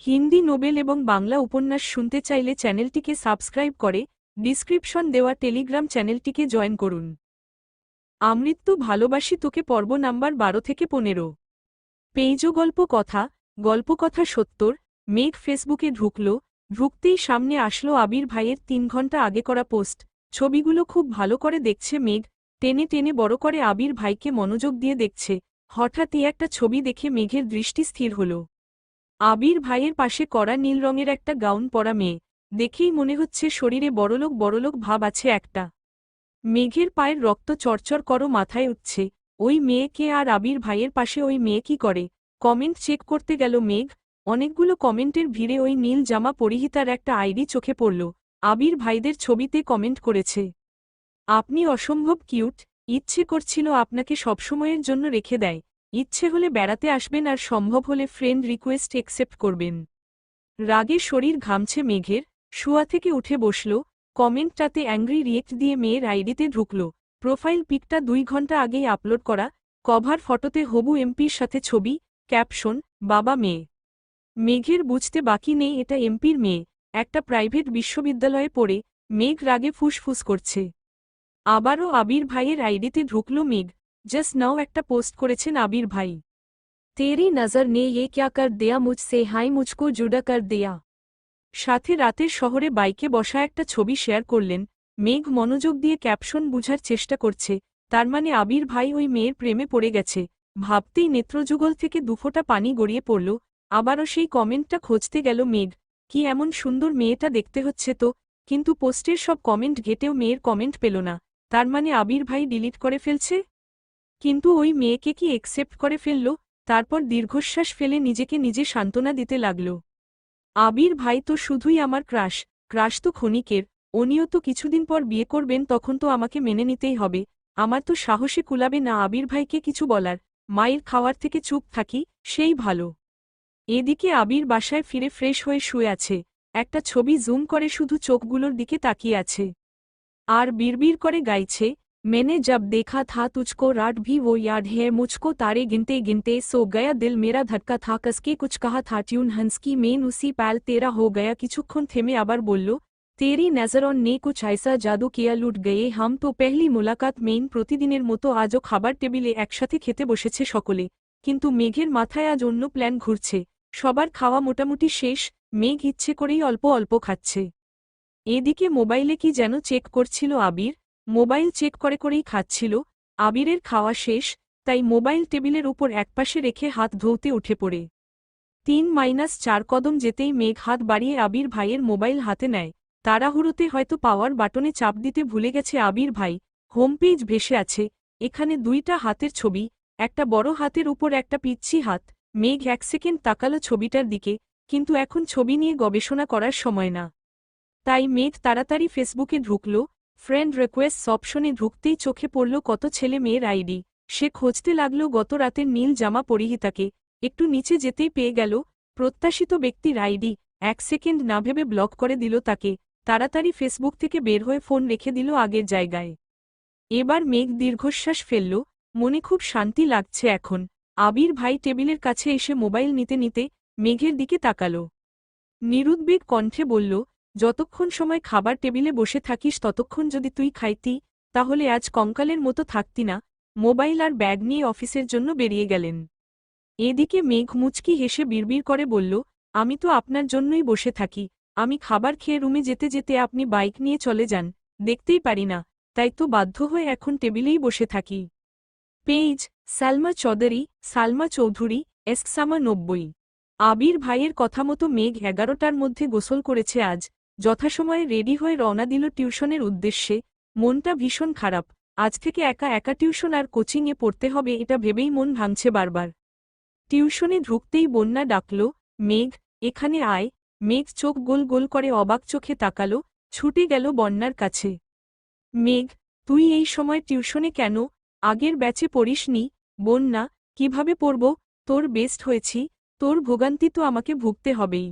Hindi Nobel এবং বাংলা উপন্যাস শুনতে চাইলে চ্যানেলটিকে সাবস্ক্রাইব করে ডিসক্রিপশন দেওয়া টেলিগ্রাম চ্যানেলটিকে জয়েন করুন। আমৃত্যু ভালোবাসি তোকে পর্ব নাম্বার 12 থেকে 15। পেইজো গল্পকথা 70। মেঘ ফেসবুকে ঢুকতেই সামনে আসলো আবির ভাইয়ের 3 ঘন্টা আগে করা পোস্ট। ছবিগুলো খুব ভালো করে দেখছে মেঘ, টেনে টেনে বড় করে আবির ভাইকে মনোযোগ দিয়ে দেখছে। হঠাৎই একটা ছবি দেখে মেঘের দৃষ্টি স্থির হল। আবির ভাইয়ের পাশে কড়া নীল রঙের একটা গাউন পরা মেয়ে, দেখেই মনে হচ্ছে শরীরে বড়লোক ভাব আছে একটা। মেঘের পায়ের রক্ত চরচর করো মাথায় উঠছে। ওই মেয়ে কে আর আবির ভাইয়ের পাশে ওই মেয়ে কি করে? কমেন্ট চেক করতে গেল মেঘ। অনেকগুলো কমেন্টের ভিড়ে ওই নীল জামা পরিহিতার একটা আইডি চোখে পড়ল। আবির ভাইদের ছবিতে কমেন্ট করেছে, আপনি অসম্ভব কিউট, ইচ্ছে করছিল আপনাকে সবসময়ের জন্য রেখে দেয়। ইচ্ছে হলে বেড়াতে আসবেন আর সম্ভব হলে ফ্রেন্ড রিকোয়েস্ট একসেপ্ট করবেন। রাগে শরীর ঘামছে মেঘের, শুয়া থেকে উঠে বসল। কমেন্টটাতে অ্যাংরি রিয়েক্ট দিয়ে মেয়ের আইডিতে ঢুকল। প্রোফাইল পিকটা 2 ঘন্টা আগেই আপলোড করা। কভার ফটোতে হবু এমপির সাথে ছবি, ক্যাপশন, বাবা মেয়ে। মেঘের বুঝতে বাকি নেই এটা এমপির মেয়ে। একটা প্রাইভেট বিশ্ববিদ্যালয়ে পড়ে। মেঘ রাগে ফুসফুস করছে। আবারও আবির ভাইয়ের আইডিতে ঢুকল মেঘ। জাস্ট নাও একটা পোস্ট করেছেন আবির ভাই, তেরি নজর নে ये क्या कर दिया मुझसे, हाय मुझको जुदा कर दिया। সাথে রাতের শহরে বাইকে বসা একটা ছবি শেয়ার করলেন। মেঘ মনোযোগ দিয়ে ক্যাপশন বুঝার চেষ্টা করছে। তার মানে আবির ভাই ওই মেয়ের প্রেমে পড়ে গেছে। ভাবতেই নেত্রযুগল থেকে দুফোঁটা পানি গড়িয়ে পড়ল। আবারও সেই কমেন্টটা খুঁজতে গেল মেঘ। কি এমন সুন্দর মেয়েটা দেখতে হচ্ছে তো, কিন্তু পোস্টের সব কমেন্ট ঘেটেও মেয়ের কমেন্ট পেল না। তার মানে আবির ভাই ডিলিট করে ফেলছে। কিন্তু ওই মেয়েকে কি একসেপ্ট করে ফেলল? তারপর দীর্ঘশ্বাস ফেলে নিজেকে নিজে সান্ত্বনা দিতে লাগল। আবির ভাই তো শুধুই আমার ক্রাশ তো ক্ষণিকের। উনিও তো কিছুদিন পর বিয়ে করবেন, তখন তো আমাকে মেনে নিতেই হবে। আমার তো সাহসে কুলাবে না আবির ভাইকে কিছু বলার। মায়ের খাওয়ার থেকে চুপ থাকি, সেই ভালো। এদিকে আবির বাসায় ফিরে ফ্রেশ হয়ে শুয়ে আছে। একটা ছবি জুম করে শুধু চোখগুলোর দিকে তাকিয়ে আছে। আর বিড়বিড় করে গাইছে, मैंने जब देखा था तुझको रात भी वो याद है मुझको, तारे गिनते गिनते सो गया दिल मेरा धड़का था कसके कुछ कहा था ट्यून हंस की मेन उसी पैल तेरा हो गया। কিছুক্ষণ থেমে আবার বলল, तेरी नजरों ने कुछ ऐसा जादू किया लुट गए हम तो पहली मुलाकात मेन। প্রতিদিনের মতো আজও খাবার টেবিলে একসাথে খেতে বসেছে সকলে, কিন্তু মেঘের মাথায় আজ অন্য প্ল্যান ঘুরছে। সবার খাওয়া মোটামুটি শেষ, মেঘ ইচ্ছে করেই অল্প অল্প খাচ্ছে। এদিকে মোবাইলে কি যেন চেক করছিল আবির। মোবাইল চেক করেই খাচ্ছিল। আবিরের খাওয়া শেষ, তাই মোবাইল টেবিলের উপর একপাশে রেখে হাত ধৌতে উঠে পড়ে। 3-4 কদম যেতেই মেঘ হাত বাড়িয়ে আবির ভাইয়ের মোবাইল হাতে নেয়। তাড়াহুড়োতে হয়তো পাওয়ার বাটনে চাপ দিতে ভুলে গেছে আবির ভাই। হোম পেজ ভেসে আছে, এখানে 2টা হাতের ছবি, একটা বড় হাতের উপর একটা পিচ্ছি হাত। মেঘ 1 সেকেন্ড তাকালো ছবিটার দিকে, কিন্তু এখন ছবি নিয়ে গবেষণা করার সময় না। তাই মেঘ তাড়াতাড়ি ফেসবুকে ঢুকল। ফ্রেন্ড রিকোয়েস্টস অপশনে ঢুকতেই চোখে পড়ল কত ছেলে মেয়ের আইডি। সে খুঁজতে লাগল গত রাতের নীল জামা পরিহিতাকে। একটু নিচে যেতেই পেয়ে গেল প্রত্যাশিত ব্যক্তির আইডি। 1 সেকেন্ড না ভেবে ব্লক করে দিল তাকে। তাড়াতাড়ি ফেসবুক থেকে বের হয়ে ফোন রেখে দিল আগের জায়গায়। এবার মেঘ দীর্ঘশ্বাস ফেলল, মনে খুব শান্তি লাগছে এখন। আবির ভাই টেবিলের কাছে এসে মোবাইল নিতে নিতে মেঘের দিকে তাকাল। নিরুদ্বেগ কণ্ঠে বলল, যতক্ষণ সময় খাবার টেবিলে বসে থাকিস ততক্ষণ যদি তুই খাইতি, তাহলে আজ কঙ্কালের মতো থাকতি না। মোবাইল আর ব্যাগ নিয়ে অফিসের জন্য বেরিয়ে গেলেন। এদিকে মেঘ মুচকি হেসে বিড়বিড় করে বলল, আমি তো আপনার জন্যই বসে থাকি। আমি খাবার খেয়ে রুমে যেতে যেতে আপনি বাইক নিয়ে চলে যান, দেখতেই পারি না, তাই তো বাধ্য হয়ে এখন টেবিলেই বসে থাকি। পেজ সালমা চৌধুরী এসসামা 90। আবির ভাইয়ের কথা মতো মেঘ 11টার মধ্যে গোসল করেছে আজ। যথাসময়ে রেডি হয়ে রওনা দিল টিউশনের উদ্দেশ্যে। মনটা ভীষণ খারাপ। আজ থেকে একা একা টিউশন আর কোচিংয়ে পড়তে হবে এটা ভেবেই মন ভাঙছে বারবার। টিউশনে ঢুকতেই বন্যা ডাকল, মেঘ এখানে আয়। মেঘ চোখ গোল গোল করে অবাক চোখে তাকালো, ছুটে গেল বন্যার কাছে। মেঘ, তুই এই সময় টিউশনে কেন? আগের ব্যাচে পড়িসনি? বন্যা, কিভাবে পড়ব? তোর বেস্ট হয়েছি, তোর ভোগান্তি তো আমাকে ভুগতে হবেই।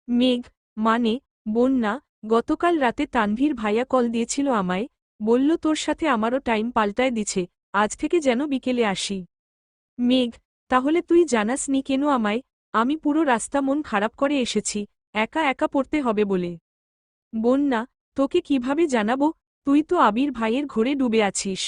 মেঘ, মানে? বন্যা, গতকাল রাতে তানভীর ভাইয়া কল দিয়েছিল আমায়, বলল তোর সাথে আমারও টাইম পাল্টায় দিছে, আজ থেকে যেন বিকেলে আসি। মেঘ, তাহলে তুই জানাসনি কেন আমায়? আমি পুরো রাস্তা মন খারাপ করে এসেছি একা একা পড়তে হবে বলে। বন্যা, তোকে কিভাবে জানাবো, তুই তো আবির ভাইয়ের ঘোরে ডুবে আছিস।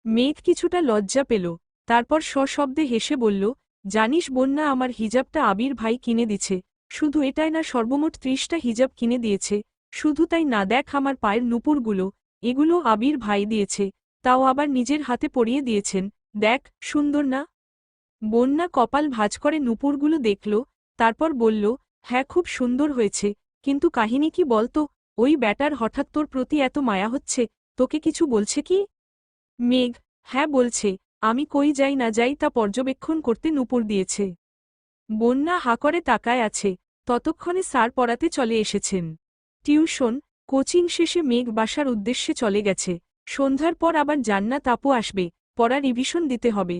মেঘ কিছুটা লজ্জা পেল, তারপর সশব্দে হেসে বলল, জানিস বন্যা, আমার হিজাবটা আবির ভাই কিনে দিছে। শুধু এটাই না, সর্বমোট 30টা হিজাব কিনে দিয়েছে। শুধু তাই না, দেখ আমার পায়ের নুপুরগুলো, এগুলো আবির ভাই দিয়েছে, তাও আবার নিজের হাতে পরিয়ে দিয়েছেন। দেখ, সুন্দর না? বন্যা কপাল ভাঁজ করে নুপুরগুলো দেখল, তারপর বলল, হ্যাঁ খুব সুন্দর হয়েছে, কিন্তু কাহিনী কি বলতো? ওই ব্যাটার হঠাৎ তোর প্রতি এত মায়া হচ্ছে, তোকে কিছু বলছে কি? মেঘ, হ্যাঁ বলছে, আমি কই যাই না যাই তা পর্যবেক্ষণ করতে নুপুর দিয়েছে। বন্যা হা করে তাকায় আছে, ততক্ষণে স্যার পড়াতে চলে এসেছেন। টিউশন, কোচিং শেষে মেঘ বাসার উদ্দেশ্যে চলে গেছে। সন্ধ্যার পর আবার জান্নাত আপু আসবে, পড়া রিভিশন দিতে হবে।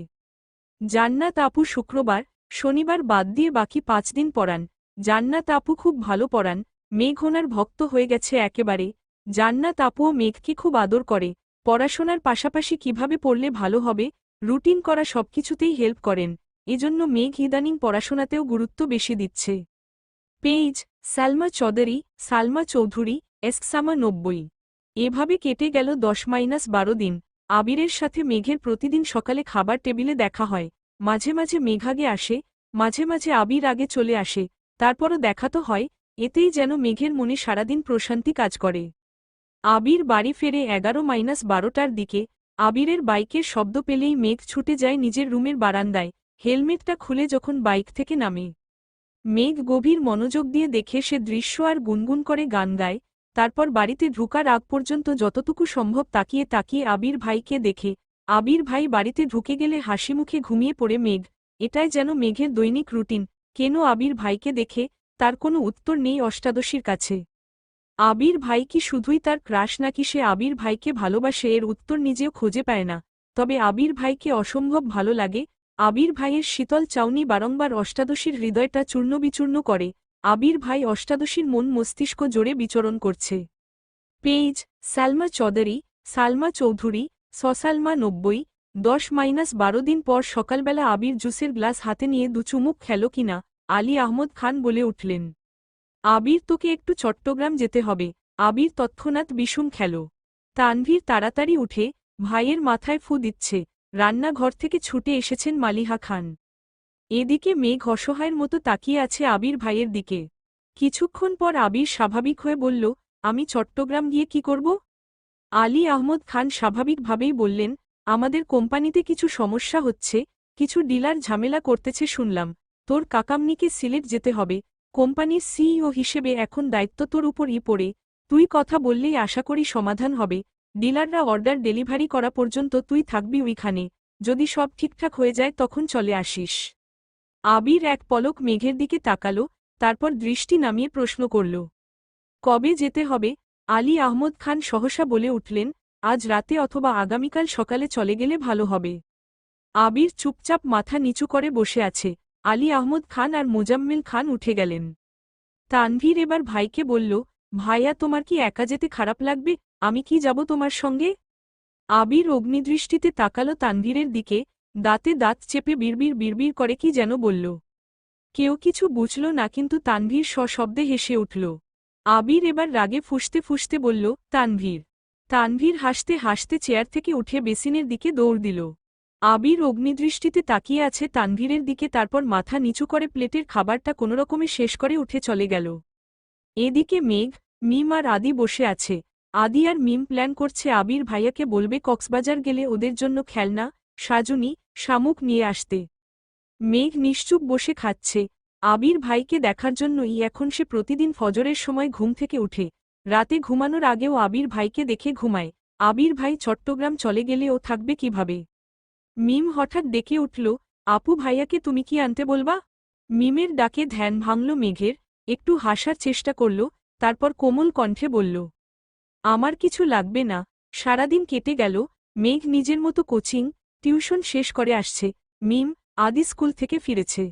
জান্নাত আপু শুক্রবার, শনিবার বাদ দিয়ে বাকি 5 দিন পড়ান। জান্নাত আপু খুব ভালো পড়ান, মেঘ ওনার ভক্ত হয়ে গেছে একেবারে। জান্নাত আপুও মেঘকে খুব আদর করে, পড়াশোনার পাশাপাশি কিভাবে পড়লে ভালো হবে, রুটিন করা সবকিছুতেই হেল্প করেন। এজন্য মেঘ ইদানিং পড়াশোনাতেও গুরুত্ব বেশি দিচ্ছে। পেজ, সালমা চৌধুরী, এসসামা 90। এভাবে কেটে গেল 10-12 দিন। আবিরের সাথে মেঘের প্রতিদিন সকালে খাবার টেবিলে দেখা হয়। মাঝে মাঝে মেঘ আগে আসে, মাঝে মাঝে আবির আগে চলে আসে, তারপরও দেখা তো হয়। এতেই যেন মেঘের মনে সারাদিন প্রশান্তি কাজ করে। আবির বাড়ি ফেরে 11-12টার দিকে। আবিরের বাইকের শব্দ পেলেই মেঘ ছুটে যায় নিজের রুমের বারান্দায়, হেলমেটটা খুলে যখন বাইক থেকে নামে। মেঘ গভীর মনোযোগ দিয়ে দেখে সে দৃশ্য আর গুনগুন করে গান গায়। তারপর বাড়িতে ঢুকার আগ পর্যন্ত যতটুকু সম্ভব তাকিয়ে তাকিয়ে আবির ভাইকে দেখে। আবির ভাই বাড়িতে ঢুকে গেলে হাসিমুখে ঘুমিয়ে পড়ে মেঘ। এটাই যেন মেঘের দৈনিক রুটিন। কেন আবির ভাইকে দেখে, তার কোনো উত্তর নেই অষ্টাদশীর কাছে। আবির ভাই কি শুধুই তার ক্রাশ, নাকি সে আবির ভাইকে ভালোবাসে, এর উত্তর নিজেও খুঁজে পায় না। তবে আবির ভাইকে অসম্ভব ভালো লাগে। আবির ভাইয়ের শীতল চাউনি বারংবার অষ্টাদশীর হৃদয়টা চূর্ণবিচূর্ণ করে। আবির ভাই অষ্টাদশীর মন মস্তিষ্ক জোরে বিচরণ করছে। পেজ, সালমা চৌধুরী, সসালমা 90। 10-12 দিন পর সকালবেলা আবির জুসের গ্লাস হাতে নিয়ে দুচুমুক খেল কিনা, আলী আহমদ খান বলে উঠলেন, আবির তোকে একটু চট্টগ্রাম যেতে হবে। আবির তৎক্ষণাৎ বিষুম খেল। তানভীর তাড়াতাড়ি উঠে ভাইয়ের মাথায় ফু দিচ্ছে। রান্নাঘর থেকে ছুটে এসেছেন মালিহা খান। এদিকে মেঘ অসহায়ের মতো তাকিয়ে আছে আবির ভাইয়ের দিকে। কিছুক্ষণ পর আবির স্বাভাবিক হয়ে বলল, আমি চট্টগ্রাম গিয়ে কি করব? আলী আহমদ খান স্বাভাবিকভাবেই বললেন, আমাদের কোম্পানিতে কিছু সমস্যা হচ্ছে, কিছু ডিলার ঝামেলা করতেছে শুনলাম। তোর কাকামনিকে সিলেট যেতে হবে। কোম্পানির সিইও হিসেবে এখন দায়িত্ব তোর উপরই পড়ে। তুই কথা বললেই আশা করি সমাধান হবে। ডিলাররা অর্ডার ডেলিভারি করা পর্যন্ত তুই থাকবি ওইখানে। যদি সব ঠিকঠাক হয়ে যায় তখন চলে আসিস। আবির এক পলক মেঘের দিকে তাকালো, তারপর দৃষ্টি নামিয়ে প্রশ্ন করল, কবে যেতে হবে? আলী আহমদ খান সহসা বলে উঠলেন, আজ রাতে অথবা আগামীকাল সকালে চলে গেলে ভালো হবে। আবির চুপচাপ মাথা নিচু করে বসে আছে। আলী আহমদ খান আর মোজাম্মেল খান উঠে গেলেন। তানভীর এবার ভাইকে বলল, ভাইয়া তোমার কি একা যেতে খারাপ লাগবে? আমি কি যাব তোমার সঙ্গে? আবির অগ্নিদৃষ্টিতে তাকালো তানভীরের দিকে, দাঁতে দাঁত চেপে বিড়বিড় করে কি যেন বলল। কেউ কিছু বুঝল না, কিন্তু তানভীর সশব্দে হেসে উঠল। আবির এবার রাগে ফুঁসতে ফুঁসতে বলল, তানভীর হাসতে হাসতে চেয়ার থেকে উঠে বেসিনের দিকে দৌড় দিল। আবির অগ্নিদৃষ্টিতে তাকিয়ে আছে তানভীরের দিকে, তারপর মাথা নিচু করে প্লেটের খাবারটা কোনোরকমে শেষ করে উঠে চলে গেল। এদিকে মেঘ, মিম আর আদি বসে আছে। আদি আর মিম প্ল্যান করছে আবির ভাইয়াকে বলবে কক্সবাজার গেলে ওদের জন্য খেলনা, সাজুনি, শামুক নিয়ে আসতে। মেঘ নিশ্চুপ বসে খাচ্ছে। আবির ভাইকে দেখার জন্যই এখন সে প্রতিদিন ফজরের সময় ঘুম থেকে উঠে। রাতে ঘুমানোর আগেও আবির ভাইকে দেখে ঘুমায়। আবির ভাই চট্টগ্রাম চলে গেলে ও থাকবে কিভাবে? মিম হঠাৎ ডেকে উঠল, আপু ভাইয়াকে তুমি কি আনতে বলবা? মিমের ডাকে ধ্যান ভাঙল মেঘের, একটু হাসার চেষ্টা করল, তারপর কোমল কণ্ঠে বলল, আমার কিছু লাগবে না। সারাদিন কেটে গেল। মেঘ নিজের মতো কোচিং, টিউশন শেষ করে আসছে। মিম, আদি স্কুল থেকে ফিরেছে।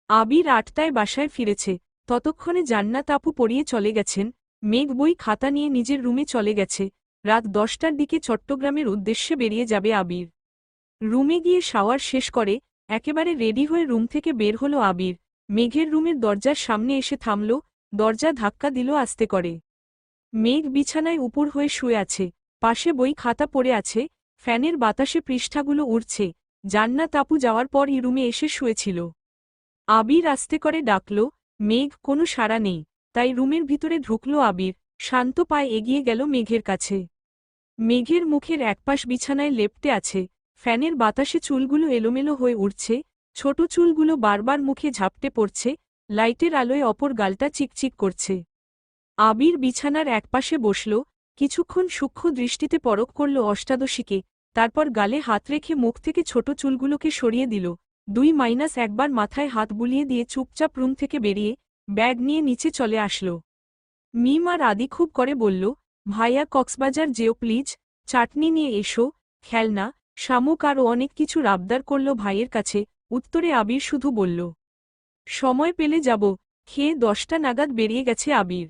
আবির 8টায় বাসায় ফিরেছে। ততক্ষণে জান্নাত আপু পড়িয়ে চলে গেছেন। মেঘ বই খাতা নিয়ে নিজের রুমে চলে গেছে। রাত 10টার দিকে চট্টগ্রামের উদ্দেশ্যে বেরিয়ে যাবে আবির। রুমে গিয়ে শাওয়ার শেষ করে একেবারে রেডি হয়ে রুম থেকে বের হলো আবির। মেঘের রুমের দরজার সামনে এসে থামল, দরজা ধাক্কা দিল আস্তে করে। মেঘ বিছানায় উপর হয়ে শুয়ে আছে, পাশে বই খাতা পড়ে আছে, ফ্যানের বাতাসে পৃষ্ঠাগুলো উড়ছে। জান্নাত আপু যাওয়ার পর এই রুমে এসে শুয়েছিল। আবির আস্তে করে ডাকল, মেঘ, কোনো সাড়া নেই। তাই রুমের ভিতরে ঢুকল আবির, শান্ত পায়ে এগিয়ে গেল মেঘের কাছে। মেঘের মুখের একপাশ বিছানায় লেপ্টে আছে, ফ্যানের বাতাসে চুলগুলো এলোমেলো হয়ে উঠছে, ছোট চুলগুলো বারবার মুখে ঝাপটে পড়ছে, লাইটের আলোয় অপর গালটা চিকচিক করছে। আবির বিছানার একপাশে বসল, কিছুক্ষণ সূক্ষ্ম দৃষ্টিতে পরখ করল অষ্টাদশীকে, তারপর গালে হাত রেখে মুখ থেকে ছোট চুলগুলোকে সরিয়ে দিল। 2-1বার মাথায় হাত বুলিয়ে দিয়ে চুপচাপ রুম থেকে বেরিয়ে ব্যাগ নিয়ে নিচে চলে আসল। মিম আর আদি খুব করে বলল, ভাইয়া কক্সবাজার যেও প্লিজ, চাটনি নিয়ে এসো, খেলনা, শামুক আরও অনেক কিছু আবদার করল ভাইয়ের কাছে। উত্তরে আবির শুধু বলল, সময় পেলে যাব। খেয়ে 10টা নাগাদ বেরিয়ে গেছে আবির।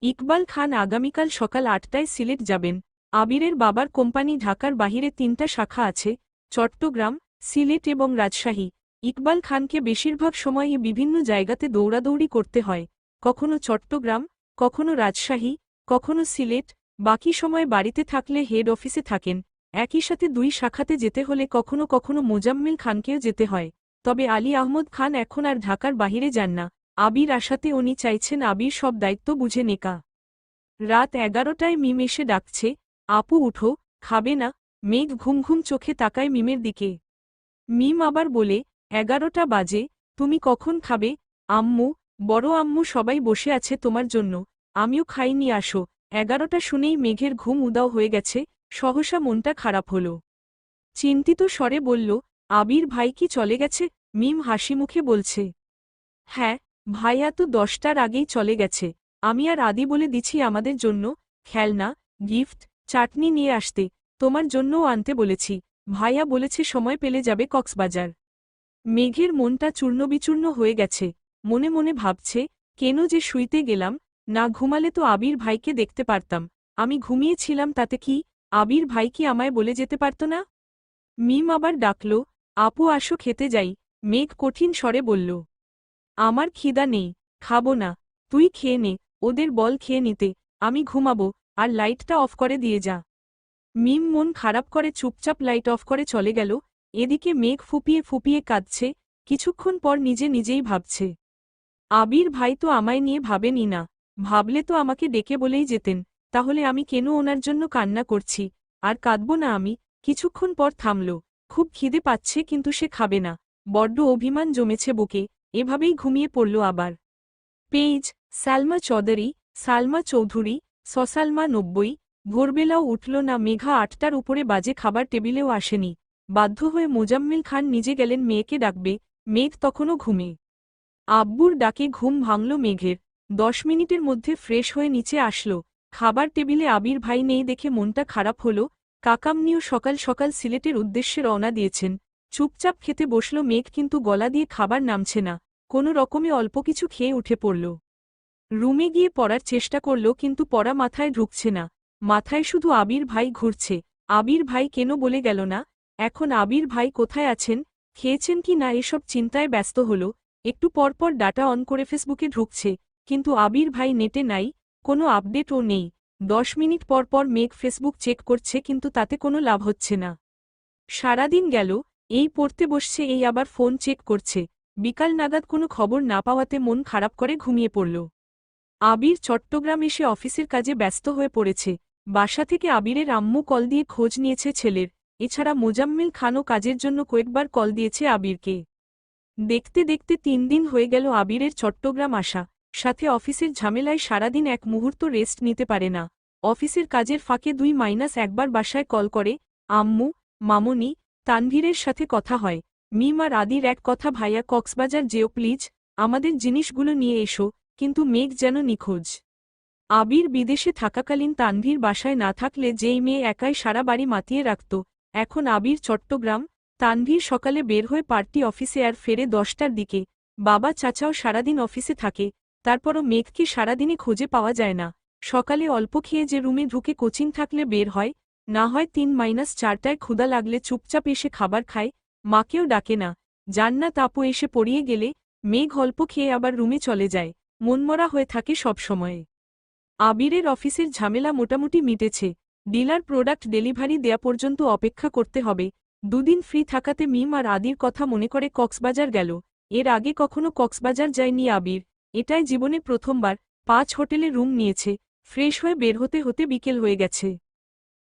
ইকবাল খান আগামীকাল সকাল 8টায় সিলেট যাবেন। আবিরের বাবার কোম্পানি ঢাকার বাহিরে 3টা শাখা আছে, চট্টগ্রাম, সিলেট এবং রাজশাহী। ইকবাল খানকে বেশিরভাগ সময়ই বিভিন্ন জায়গাতে দৌড়াদৌড়ি করতে হয়, কখনো চট্টগ্রাম, কখনো রাজশাহী, কখনো সিলেট। বাকি সময় বাড়িতে থাকলে হেড অফিসে থাকেন। একই সাথে 2 শাখাতে যেতে হলে কখনো কখনো মোজাম্মেল খানকেও যেতে হয়। তবে আলী আহমদ খান এখন আর ঢাকার বাহিরে যান না। আবির আশাতে উনি চাইছেন আবির সব দায়িত্ব বুঝে নেকা। রাত 11টায় মিম এসে ডাকছে, আপু উঠো, খাবে না? মেঘ ঘুম ঘুম চোখে তাকায় মিমের দিকে। মিম আবার বলে, 11টা বাজে, তুমি কখন খাবে? আম্মু, বড় আম্মু সবাই বসে আছে তোমার জন্য, আমিও খাইনি আসো। 11টা শুনেই মেঘের ঘুম উদাও হয়ে গেছে, সহসা মনটা খারাপ হল। চিন্তিত স্বরে বলল, আবির ভাই কি চলে গেছে? মিম হাসি মুখে বলছে, হ্যাঁ, ভাইয়া তো 10টার আগেই চলে গেছে। আমি আর আদি বলে দিছি আমাদের জন্য খেলনা, গিফট, চাটনি নিয়ে আসতে। তোমার জন্যও আনতে বলেছি। ভাইয়া বলেছে সময় পেলে যাবে কক্সবাজার। মেঘের মনটা চূর্ণবিচূর্ণ হয়ে গেছে, মনে মনে ভাবছে, কেন যে শুইতে গেলাম, না ঘুমালে তো আবির ভাইকে দেখতে পারতাম। আমি ঘুমিয়েছিলাম তাতে কি? আবির ভাই কি আমায় বলে যেতে পারত না? মিম আবার ডাকল, আপু আসো খেতে যাই। মেঘ কঠিন স্বরে বলল, আমার খিদা নেই, খাবো না। তুই খেয়ে নে, ওদের বল খেয়ে নিতে, আমি ঘুমাবো, আর লাইটটা অফ করে দিয়ে যা। মিম মন খারাপ করে চুপচাপ লাইট অফ করে চলে গেল। এদিকে মেঘ ফুপিয়ে ফুপিয়ে কাঁদছে, কিছুক্ষণ পর নিজে নিজেই ভাবছে, আবির ভাই তো আমায় নিয়ে ভাবেনি না, ভাবলে তো আমাকে ডেকে বলেই যেতেন, তাহলে আমি কেন ওনার জন্য কান্না করছি? আর কাঁদব না আমি। কিছুক্ষণ পর থামল, খুব খিদে পাচ্ছে কিন্তু সে খাবে না, বড্ড অভিমান জমেছে বুকে। এভাবেই ঘুমিয়ে পড়ল আবার। পেজ, সালমা চৌধুরী, সালমা চৌধুরী, সসালমা 90। ভোরবেলাও উঠল না মেঘা, 8টার উপরে বাজে, খাবার টেবিলেও আসেনি। বাধ্য হয়ে মোজাম্মেল খান নিজে গেলেন মেয়েকে ডাকবে, মেঘ তখনও ঘুমে। আব্বুর ডাকে ঘুম ভাঙল মেঘের। 10 মিনিটের মধ্যে ফ্রেশ হয়ে নিচে আসল। খাবার টেবিলে আবির ভাই নেই দেখে মনটা খারাপ হল। কাকামনিও সকাল সকাল সিলেটের উদ্দেশ্যে রওনা দিয়েছেন। চুপচাপ খেতে বসল মেঘ, কিন্তু গলা দিয়ে খাবার নামছে না। কোনো রকমে অল্প কিছু খেয়ে উঠে পড়ল। রুমে গিয়ে পড়ার চেষ্টা করল, কিন্তু পড়া মাথায় ঢুকছে না। মাথায় শুধু আবির ভাই ঘুরছে। আবির ভাই কেন বলে গেল না? এখন আবির ভাই কোথায় আছেন, খেয়েছেন কি না, এসব চিন্তায় ব্যস্ত হল। একটু পরপর ডাটা অন করে ফেসবুকে ঢুকছে, কিন্তু আবির ভাই নেটে নাই, কোনো আপডেটও নেই। 10 মিনিট পর পর মেঘ ফেসবুক চেক করছে, কিন্তু তাতে কোনো লাভ হচ্ছে না। সারাদিন গেল, এই পড়তে বসছে, এই আবার ফোন চেক করছে। বিকাল নাগাদ কোনো খবর না পাওয়াতে মন খারাপ করে ঘুমিয়ে পড়ল। আবির চট্টগ্রাম এসে অফিসের কাজে ব্যস্ত হয়ে পড়েছে। বাসা থেকে আবিরের আম্মু কল দিয়ে খোঁজ নিয়েছে ছেলের। এছাড়া মোজাম্মেল খানও কাজের জন্য কয়েকবার কল দিয়েছে আবিরকে। দেখতে দেখতে 3 দিন হয়ে গেল আবিরের চট্টগ্রাম আসা। সাথে অফিসের ঝামেলায় সারাদিন এক মুহূর্ত রেস্ট নিতে পারে না। অফিসের কাজের ফাঁকে 2-1বার বাসায় কল করে। আম্মু, মামনি, তানভীরের সাথে কথা হয়। মিম আর আদির এক কথা, ভাইয়া কক্সবাজার যেও প্লিজ, আমাদের জিনিসগুলো নিয়ে এসো। কিন্তু মেঘ যেন নিখোঁজ। আবির বিদেশে থাকাকালীন তানভীর বাসায় না থাকলে যেই মেয়ে একাই সারা বাড়ি মাতিয়ে রাখত, এখন আবির চট্টগ্রাম। তানভীর সকালে বের হয়ে পার্টি অফিসে আর ফেরে 10টার দিকে। বাবা চাচাও সারাদিন অফিসে থাকে, তারপরও মেঘকে সারাদিনে খুঁজে পাওয়া যায় না। সকালে অল্প খেয়ে যে রুমে ঢুকে কোচিং থাকলে বের হয়, না হয় 3-4টায় ক্ষুধা লাগলে চুপচাপ এসে খাবার খায়, মাকেও ডাকে না। জান্নাত আপু এসে পড়িয়ে গেলে মেঘ অল্প খেয়ে আবার রুমে চলে যায়, মনমরা হয়ে থাকে সবসময়ে। আবিরের অফিসের ঝামেলা মোটামুটি মিটেছে, ডিলার প্রোডাক্ট ডেলিভারি দেয়া পর্যন্ত অপেক্ষা করতে হবে। দুদিন ফ্রি থাকাতে মিম আর আদির কথা মনে করে কক্সবাজার গেল। এর আগে কখনো কক্সবাজার যায়নি আবির, এটাই জীবনে প্রথমবার। 5 হোটেলে রুম নিয়েছে, ফ্রেশ হয়ে বের হতে হতে বিকেল হয়ে গেছে।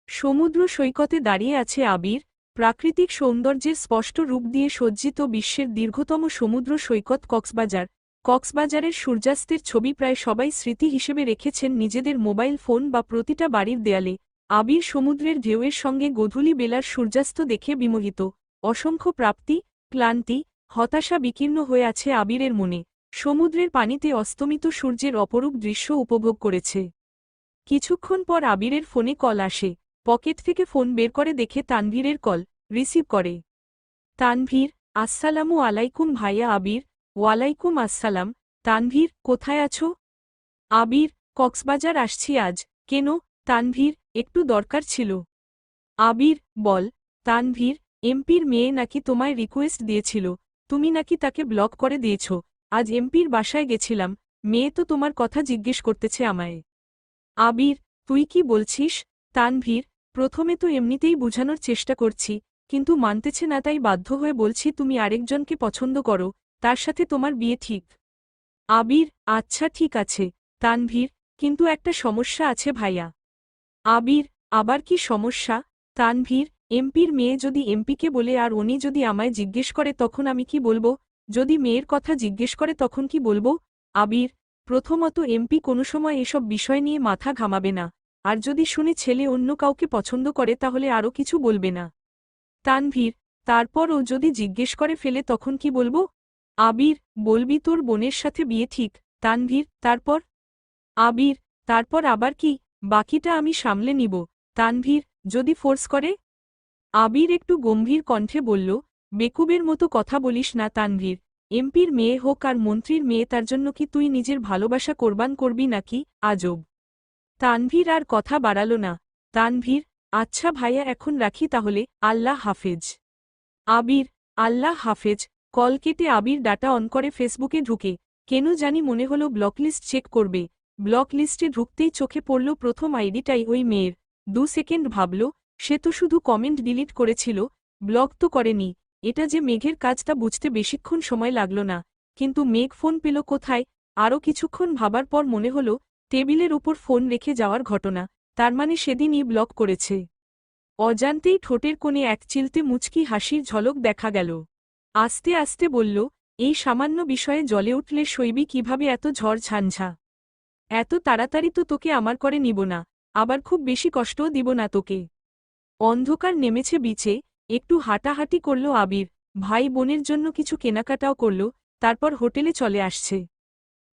সমুদ্র সৈকতে দাঁড়িয়ে আছে আবির, প্রাকৃতিক সৌন্দর্যের স্পষ্ট রূপ দিয়ে সজ্জিত বিশ্বের দীর্ঘতম সমুদ্র সৈকত কক্সবাজার। কক্সবাজারের সূর্যাস্তের ছবি প্রায় সবাই স্মৃতি হিসেবে রেখেছেন নিজেদের মোবাইল ফোন বা প্রতিটা বাড়ির দেয়ালে। আবির সমুদ্রের ঢেউয়ের সঙ্গে গোধূলি বেলার সূর্যাস্ত দেখে বিমোহিত। অসংখ্য প্রাপ্তি, ক্লান্তি, হতাশা বিকীর্ণ হয়ে আছে আবিরের মনে। সমুদ্রের পানিতে অস্তমিত সূর্যের অপরূপ দৃশ্য উপভোগ করেছে। কিছুক্ষণ পর আবিরের ফোনে কল আসে। পকেট থেকে ফোন বের করে দেখে তানভীরের কল, রিসিভ করে। তানভীর: আসসালামু আলাইকুম ভাইয়া। আবির: ওয়ালাইকুম আসসালাম। তানভীর: কোথায় আছো? আবির: কক্সবাজার আসছি আজ। কেন? তানভীর: একটু দরকার ছিল। আবির: বল। তানভীর: এমপির মেয়ে নাকি তোমায় রিকোয়েস্ট দিয়েছিল, তুমি নাকি তাকে ব্লক করে দিয়েছ। আজ এমপির বাসায় গেছিলাম, মেয়ে তো তোমার কথা জিজ্ঞেস করতেছে আমায়। আবির: তুই কি বলছিস? তানভীর: প্রথমে তো এমনিতেই বুঝানোর চেষ্টা করছি, কিন্তু মানতেছে না, তাই বাধ্য হয়ে বলছি তুমি আরেকজনকে পছন্দ করো, তার সাথে তোমার বিয়ে ঠিক। আবির: আচ্ছা ঠিক আছে। তানভীর: কিন্তু একটা সমস্যা আছে ভাইয়া। আবির: আবার কি সমস্যা? তানভীর: এমপির মেয়ে যদি এমপিকে বলে আর উনি যদি আমায় জিজ্ঞেস করে তখন আমি কি বলবো? যদি মেয়ের কথা জিজ্ঞেস করে তখন কি বলবো? আবির: প্রথমত এমপি কোনো সময় এসব বিষয় নিয়ে মাথা ঘামাবে না, আর যদি শুনে ছেলে অন্য কাউকে পছন্দ করে তাহলে আরও কিছু বলবে না। তানভীর: তারপর ও যদি জিজ্ঞেস করে ফেলে তখন কি বলবো? আবির: বলবি তোর বোনের সাথে বিয়ে ঠিক। তানভীর: তারপর? আবির: তারপর আবার কি, বাকিটা আমি সামলে নিব। তানভীর: যদি ফোর্স করে? আবির একটু গম্ভীর কণ্ঠে বলল, বেকুবের মতো কথা বলিস না তানভীর, এমপির মেয়ে হোক আর মন্ত্রীর মেয়ে, তার জন্য কি তুই নিজের ভালোবাসা কোরবান করবি নাকি? আজব। তানভীর আর কথা বাড়াল না। তানভীর: আচ্ছা ভাইয়া, এখন রাখি তাহলে, আল্লাহ হাফেজ। আবির: আল্লাহ হাফেজ। কল কেটে আবির ডাটা অন করে ফেসবুকে ঢুকে। কেন জানি মনে হলো ব্লকলিস্ট চেক করবে। ব্লক লিস্টে ঢুকতেই চোখে পড়ল প্রথম আইডিটাই ওই মেয়ের। 2 সেকেন্ড ভাবল, সে তো শুধু কমেন্ট ডিলিট করেছিল, ব্লক তো করেনি। এটা যে মেঘের কাজ তা বুঝতে বেশিক্ষণ সময় লাগল না। কিন্তু মেঘ ফোন পেল কোথায়? আরও কিছুক্ষণ ভাবার পর মনে হল, টেবিলের উপর ফোন রেখে যাওয়ার ঘটনা, তার মানে সেদিনই ব্লক করেছে। অজান্তেই ঠোঁটের কোণে এক চিলতে মুচকি হাসির ঝলক দেখা গেল। আস্তে আস্তে বলল, এই সামান্য বিষয়ে জ্বলে উঠলে সইবি কিভাবে এত ঝড় ঝঞ্ঝা? এত তাড়াতাড়ি তো তোকে আমার করে নিব না, আবার খুব বেশি কষ্টও দিব না তোকে। অন্ধকার নেমেছে বিচে, একটু হাঁটাহাঁটি করল আবির, ভাই বোনের জন্য কিছু কেনাকাটাও করল, তারপর হোটেলে চলে আসছে।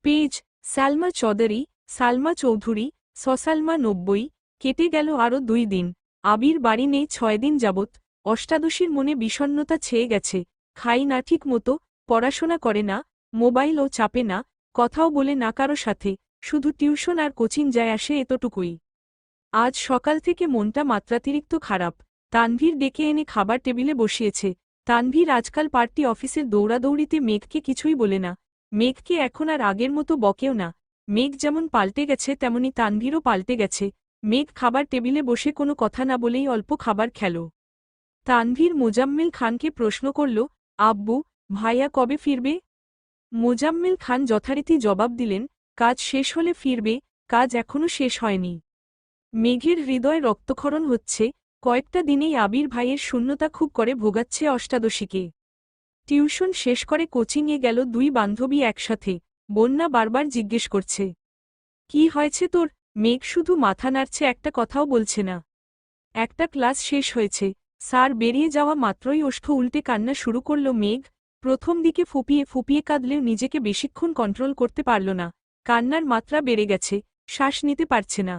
পেজ: সালমা চৌধুরী, সালমা চৌধুরী, সসালমা 90। কেটে গেল আরও 2 দিন। আবির বাড়ি নেই 6 দিন যাবৎ। অষ্টাদশীর মনে বিষণ্ণতা ছেয়ে গেছে। খাই না ঠিক মতো, পড়াশোনা করে না, মোবাইলও চাপে না, কথাও বলে না কারো সাথে, শুধু টিউশন আর কোচিং যায় আসে এতটুকুই। আজ সকাল থেকে মনটা মাত্রাতিরিক্ত খারাপ। তানভীর ডেকে এনে খাবার টেবিলে বসিয়েছে। তানভীর আজকাল পার্টি অফিসের দৌড়াদৌড়িতে মেঘকে কিছুই বলে না। মেঘকে এখন আর আগের মতো বকেও না। মেঘ যেমন পাল্টে গেছে তেমনি তানভীরও পাল্টে গেছে। মেঘ খাবার টেবিলে বসে কোনো কথা না বলেই অল্প খাবার খেল। তানভীর মোজাম্মেল খানকে প্রশ্ন করল, আব্বু, ভাইয়া কবে ফিরবে? মোজাম্মেল খান যথারীতি জবাব দিলেন, কাজ শেষ হলে ফিরবে, কাজ এখনও শেষ হয়নি। মেঘের হৃদয় রক্তক্ষরণ হচ্ছে। কয়েকটা দিনেই আবির ভাইয়ের শূন্যতা খুব করে ভোগাচ্ছে অষ্টাদশীকে। টিউশন শেষ করে কোচিংয়ে গেল 2 বান্ধবী একসাথে। বন্যা বারবার জিজ্ঞেস করছে, কি হয়েছে তোর? মেঘ শুধু মাথা নাড়ছে, একটা কথাও বলছে না। একটা ক্লাস শেষ হয়েছে, স্যার বেরিয়ে যাওয়া মাত্রই ওষ্ঠ উল্টে কান্না শুরু করল মেঘ। প্রথম দিকে ফুপিয়ে ফুপিয়ে কাঁদলেও নিজেকে বেশিক্ষণ কন্ট্রোল করতে পারল না। কান্নার মাত্রা বেড়ে গেছে, শ্বাস নিতে পারছে না।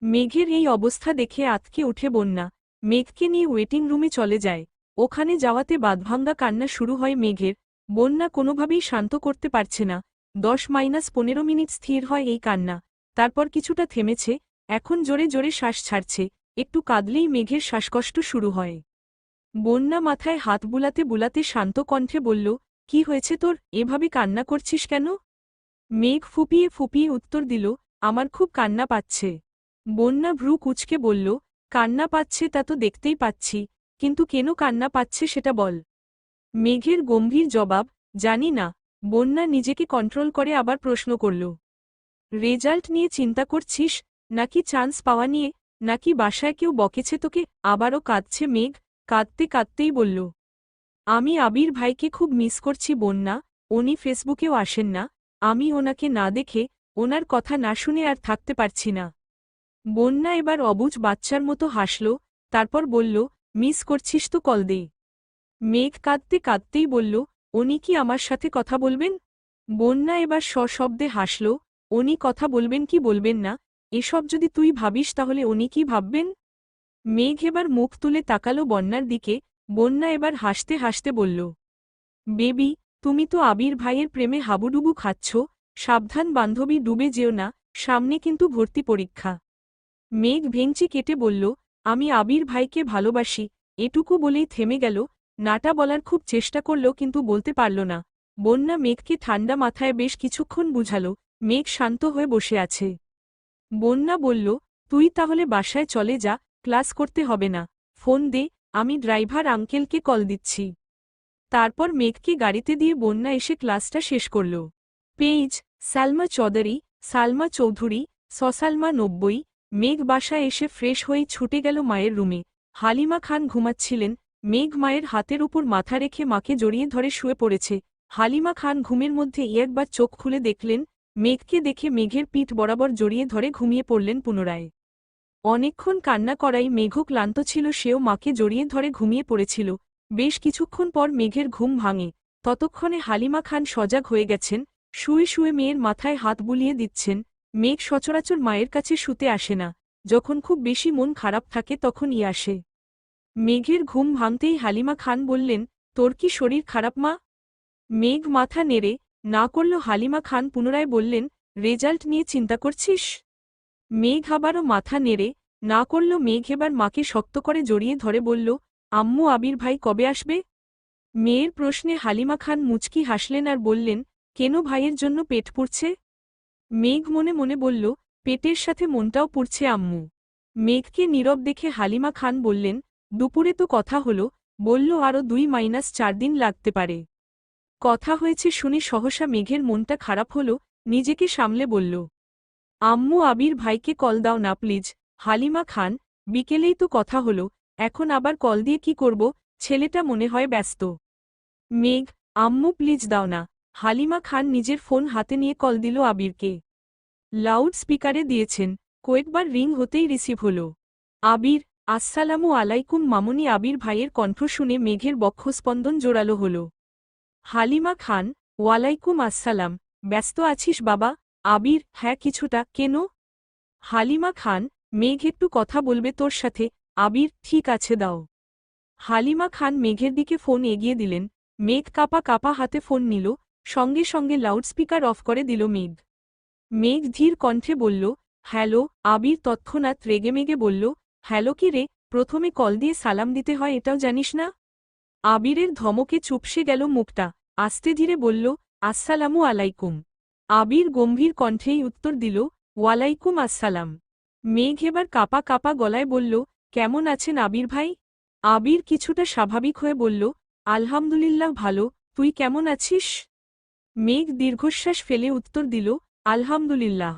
মেঘের এই অবস্থা দেখে আঁতকে উঠে বন্যা। মেঘকে নিয়ে ওয়েটিং রুমে চলে যায়। ওখানে যাওয়াতে বাঁধভাঙ্গা কান্না শুরু হয় মেঘের। বন্যা কোনোভাবেই শান্ত করতে পারছে না। 10-15 মিনিট স্থির হয় এই কান্না, তারপর কিছুটা থেমেছে, এখন জোরে জোরে শ্বাস ছাড়ছে। একটু কাঁদলেই মেঘের শ্বাসকষ্ট শুরু হয়। বন্যা মাথায় হাত বুলাতে বুলাতে শান্ত কণ্ঠে বলল, কি হয়েছে তোর, এভাবে কান্না করছিস কেন? মেঘ ফুপিয়ে ফুপিয়ে উত্তর দিল, আমার খুব কান্না পাচ্ছে। বন্যা ভ্রু কুঁচকে বলল, কান্না পাচ্ছে তা তো দেখতেই পাচ্ছি, কিন্তু কেন কান্না পাচ্ছে সেটা বল। মেঘের গম্ভীর জবাব, জানি না। বন্যা নিজেকে কন্ট্রোল করে আবার প্রশ্ন করল, রেজাল্ট নিয়ে চিন্তা করছিস, নাকি চান্স পাওয়া নিয়ে, নাকি বাসায় কেউ বকেছে তোকে? আবারও কাঁদছে মেঘ, কাঁদতে কাঁদতেই বলল, আমি আবির ভাইকে খুব মিস করছি বন্যা, উনি ফেসবুকেও আসেন না, আমি ওনাকে না দেখে, ওনার কথা না শুনে আর থাকতে পারছি না। বন্যা এবার অবুঝ বাচ্চার মতো হাসল, তারপর বলল, মিস করছিস তো কল দে। মেঘ কাঁদতে কাঁদতেই বলল, উনি কি আমার সাথে কথা বলবেন? বন্যা এবার সশব্দে হাসল, উনি কথা বলবেন কি বলবেন না, এসব যদি তুই ভাবিস তাহলে উনি কি ভাববেন? মেঘ এবার মুখ তুলে তাকালো বন্যার দিকে, বন্যা এবার হাসতে হাসতে বলল, বেবি, তুমি তো আবির ভাইয়ের প্রেমে হাবুডুবু খাচ্ছ, সাবধান বান্ধবী, ডুবে যেও না, সামনে কিন্তু ভর্তি পরীক্ষা। মেঘ ভেঙচি কেটে বলল, আমি আবির ভাইকে ভালোবাসি, এটুকু বলেই থেমে গেল, নাটা বলার খুব চেষ্টা করল কিন্তু বলতে পারল না। বন্যা মেঘকে ঠান্ডা মাথায় বেশ কিছুক্ষণ বুঝাল, মেঘ শান্ত হয়ে বসে আছে। বন্যা বলল, তুই তাহলে বাসায় চলে যা, ক্লাস করতে হবে না, ফোন দে, আমি ড্রাইভার আঙ্কেলকে কল দিচ্ছি। তারপর মেঘকে গাড়িতে দিয়ে বন্যা এসে ক্লাসটা শেষ করল। পেজ, সালমা চৌধুরী, সালমা চৌধুরী, সসালমা 90। মেঘ বাসায় এসে ফ্রেশ হয়েই ছুটে গেল মায়ের রুমে। হালিমা খান ঘুমাচ্ছিলেন, মেঘ মায়ের হাতের উপর মাথা রেখে মাকে জড়িয়ে ধরে শুয়ে পড়েছে। হালিমা খান ঘুমের মধ্যে একবার চোখ খুলে দেখলেন, মেঘকে দেখে মেঘের পিঠ বরাবর জড়িয়ে ধরে ঘুমিয়ে পড়লেন পুনরায়। অনেকক্ষণ কান্না করাই মেঘও ক্লান্ত ছিল, সেও মাকে জড়িয়ে ধরে ঘুমিয়ে পড়েছিল। বেশ কিছুক্ষণ পর মেঘের ঘুম ভাঙে, ততক্ষণে হালিমা খান সজাগ হয়ে গেছেন, শুয়ে শুয়ে মেয়ের মাথায় হাত বুলিয়ে দিচ্ছেন। মেঘ সচরাচর মায়ের কাছে শুতে আসে না, যখন খুব বেশি মন খারাপ থাকে তখনই আসে। মেঘের ঘুম ভাঙতেই হালিমা খান বললেন, তোর কি শরীর খারাপ মা? মেঘ মাথা নেড়ে না করল। হালিমা খান পুনরায় বললেন, রেজাল্ট নিয়ে চিন্তা করছিস? মেঘ আবারও মাথা নেড়ে না করল। মেঘ এবার মাকে শক্ত করে জড়িয়ে ধরে বলল, আম্মু আবির ভাই কবে আসবে? মেয়ের প্রশ্নে হালিমা খান মুচকি হাসলেন আর বললেন, কেন, ভাইয়ের জন্য পেট পুড়ছে? মেঘ মনে মনে বলল, পেটের সাথে মনটাও পুড়ছে আম্মু। মেঘকে নীরব দেখে হালিমা খান বললেন, দুপুরে তো কথা হলো, বলল আরও 2-4 দিন লাগতে পারে। কথা হয়েছে শুনে সহসা মেঘের মনটা খারাপ হল, নিজেকে সামলে বলল, আম্মু আবির ভাইকে কল দাও না প্লিজ। হালিমা খান, বিকেলেই তো কথা হলো, এখন আবার কল দিয়ে কি করব, ছেলেটা মনে হয় ব্যস্ত। মেঘ, আম্মু প্লিজ দাও না। হালিমা খান নিজের ফোন হাতে নিয়ে কল দিল আবিরকে। লাউড স্পিকারে দিয়েছেন, কয়েকবার রিং হতেই রিসিভ হল। আবির, আসসালামু আলাইকুম মামুনি। আবির ভাইয়ের কণ্ঠ শুনে মেঘের বক্ষস্পন্দন জোরালো হল। হালিমা খান, ওয়ালাইকুম আসসালাম। ব্যস্ত আছিস বাবা? আবির, হ্যাঁ কিছুটা, কেন? হালিমা খান, মেঘ একটু কথা বলবে তোর সাথে। আবির, ঠিক আছে দাও। হালিমা খান মেঘের দিকে ফোন এগিয়ে দিলেন। মেঘ কাপা কাপা হাতে ফোন নিল, সঙ্গে সঙ্গে লাউডস্পিকার অফ করে দিল মেঘ। মেঘ ধীর কণ্ঠে বলল, হ্যালো। আবির তৎক্ষণাৎ রেগেমেগে বলল, হ্যালো কি রে, প্রথমে কল দিয়ে সালাম দিতে হয় এটাও জানিস না? আবিরের ধমকে চুপসে গেল মুখটা, আস্তে ধীরে বলল, আসসালামু আলাইকুম। আবির গম্ভীর কণ্ঠেই উত্তর দিল, ওয়ালাইকুম আসসালাম। মেঘ এবার কাপা কাপা গলায় বলল, কেমন আছেন আবির ভাই? আবির কিছুটা স্বাভাবিক হয়ে বলল, আলহামদুলিল্লাহ ভালো, তুই কেমন আছিস? মেঘ দীর্ঘশ্বাস ফেলে উত্তর দিল, আলহামদুলিল্লাহ।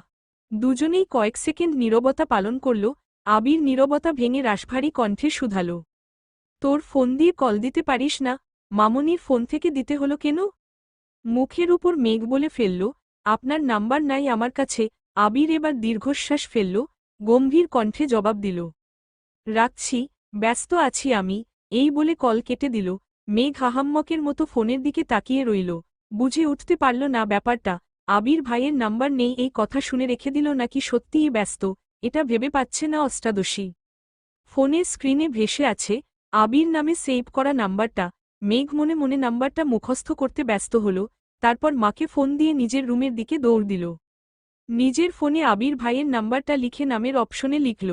দুজনেই কয়েক সেকেন্ড নীরবতা পালন করল। আবির নীরবতা ভেঙে রাশভারী কণ্ঠে শুধাল, তোর ফোন দিয়ে কল দিতে পারিস না? মামনির ফোন থেকে দিতে হলো কেন? মুখের উপর মেঘ বলে ফেলল, আপনার নাম্বার নাই আমার কাছে। আবির এবার দীর্ঘশ্বাস ফেলল, গম্ভীর কণ্ঠে জবাব দিল, রাখছি, ব্যস্ত আছি আমি। এই বলে কল কেটে দিল। মেঘ আহাম্মকের মতো ফোনের দিকে তাকিয়ে রইল, বুঝে উঠতে পারল না ব্যাপারটা। আবির ভাইয়ের নাম্বার নেই এই কথা শুনে রেখে দিল নাকি সত্যিই ব্যস্ত, এটা ভেবে পাচ্ছে না অষ্টাদশী। ফোনের স্ক্রিনে ভেসে আছে আবির নামে সেভ করা নাম্বারটা। মেঘ মনে মনে নাম্বারটা মুখস্থ করতে ব্যস্ত হল, তারপর মাকে ফোন দিয়ে নিজের রুমের দিকে দৌড় দিল। নিজের ফোনে আবির ভাইয়ের নাম্বারটা লিখে নামের অপশনে লিখল,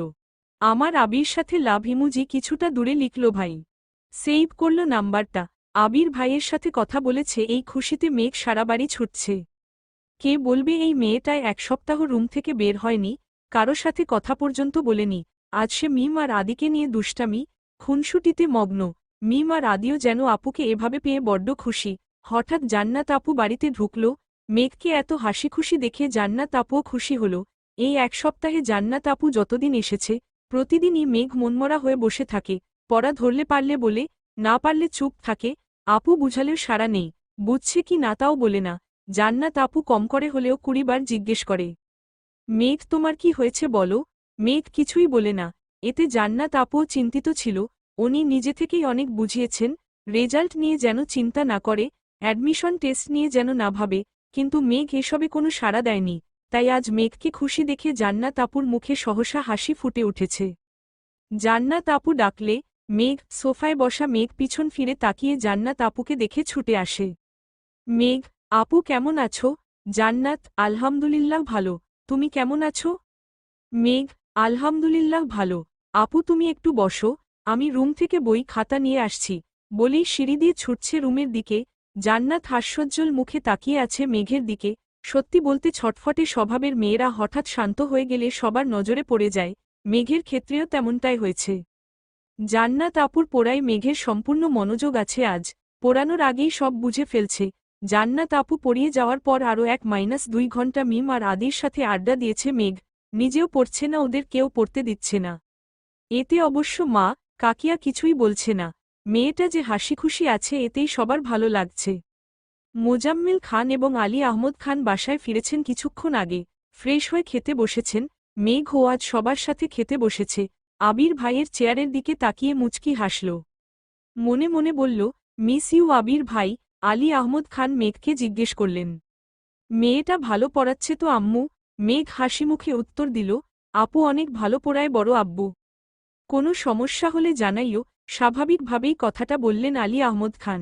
আমার আবির সাথে লাভ ইমোজি কিছুটা দূরে লিখল ভাই। সেভ করল নাম্বারটা। আবির ভাইয়ের সাথে কথা বলেছে, এই খুশিতে মেঘ সারা বাড়ি ছুটছে। কে বলবে এই মেয়েটায় 1 সপ্তাহ রুম থেকে বের হয়নি, কারো সাথে কথা পর্যন্ত বলেনি। আজ সে মিম আর আদিকে নিয়ে দুষ্টামি খুনসুটিতে মগ্ন। মিম আর আদিও যেন আপুকে এভাবে পেয়ে বড্ড খুশি। হঠাৎ জান্নাত আপু বাড়িতে ঢুকল। মেঘকে এত হাসি খুশি দেখে জান্নাত আপুও খুশি হল। এই 1 সপ্তাহে জান্নাত আপু যতদিন এসেছে প্রতিদিনই মেঘ মনমরা হয়ে বসে থাকে, পড়া ধরলে পারলে বলে, না পারলে চুপ থাকে। আপু বুঝালেও সাড়া নেই, বুঝছে কি না তাও বলে না। জান্নাত আপু কম করে হলেও 20 বার জিজ্ঞেস করে, মেঘ তোমার কি হয়েছে বলো। মেঘ কিছুই বলে না। এতে জান্নাত আপুও চিন্তিত ছিল। উনি নিজে থেকেই অনেক বুঝিয়েছেন, রেজাল্ট নিয়ে যেন চিন্তা না করে, অ্যাডমিশন টেস্ট নিয়ে যেন না ভাবে, কিন্তু মেঘ এসবে কোনো সাড়া দেয়নি। তাই আজ মেঘকে খুশি দেখে জান্নাত আপুর মুখে সহসা হাসি ফুটে উঠেছে। জান্নাত আপু ডাকলে মেঘ, সোফায় বসা মেঘ পিছন ফিরে তাকিয়ে জান্নাত আপুকে দেখে ছুটে আসে। মেঘ, আপু কেমন আছো? জান্নাত, আলহামদুলিল্লাহ ভালো। তুমি কেমন আছো? মেঘ, আলহামদুলিল্লাহ ভালো। আপু তুমি একটু বসো, আমি রুম থেকে বই খাতা নিয়ে আসছি। বলেই সিঁড়ি দিয়ে ছুটছে রুমের দিকে। জান্নাত হাস্যোজ্জ্বল মুখে তাকিয়ে আছে মেঘের দিকে। সত্যি বলতে ছটফটে স্বভাবের মেয়েরা হঠাৎ শান্ত হয়ে গেলে সবার নজরে পড়ে যায়। মেঘের ক্ষেত্রেও তেমনটাই হয়েছে। জান্নাত আপুর পড়ায় মেঘের সম্পূর্ণ মনোযোগ আছে আজ। পড়ানোর আগেই সব বুঝে ফেলছে। জান্নাত আপু পড়িয়ে যাওয়ার পর আরও 1-2 ঘন্টা মিম আর আদির সাথে আড্ডা দিয়েছে মেঘ। নিজেও পড়ছে না, ওদের কেউ পড়তে দিচ্ছে না। এতে অবশ্য মা, কাকিয়া কিছুই বলছে না। মেয়েটা যে হাসিখুশি আছে এতেই সবার ভালো লাগছে। মোজাম্মেল খান এবং আলী আহমদ খান বাসায় ফিরেছেন কিছুক্ষণ আগে। ফ্রেশ হয়ে খেতে বসেছেন। মেঘও আজ সবার সাথে খেতে বসেছে। আবির ভাইয়ের চেয়ারের দিকে তাকিয়ে মুচকি হাসল। মনে মনে বলল, মিস ইউ আবির ভাই। আলী আহমদ খান মেঘকে জিজ্ঞেস করলেন, মেয়েটা ভালো পড়াচ্ছে তো আম্মু? মেঘ হাসিমুখে উত্তর দিল, আপু অনেক ভালো পড়ায় বড় আব্বু। কোনো সমস্যা হলে জানাইও। স্বাভাবিকভাবেই কথাটা বললেন আলী আহমদ খান।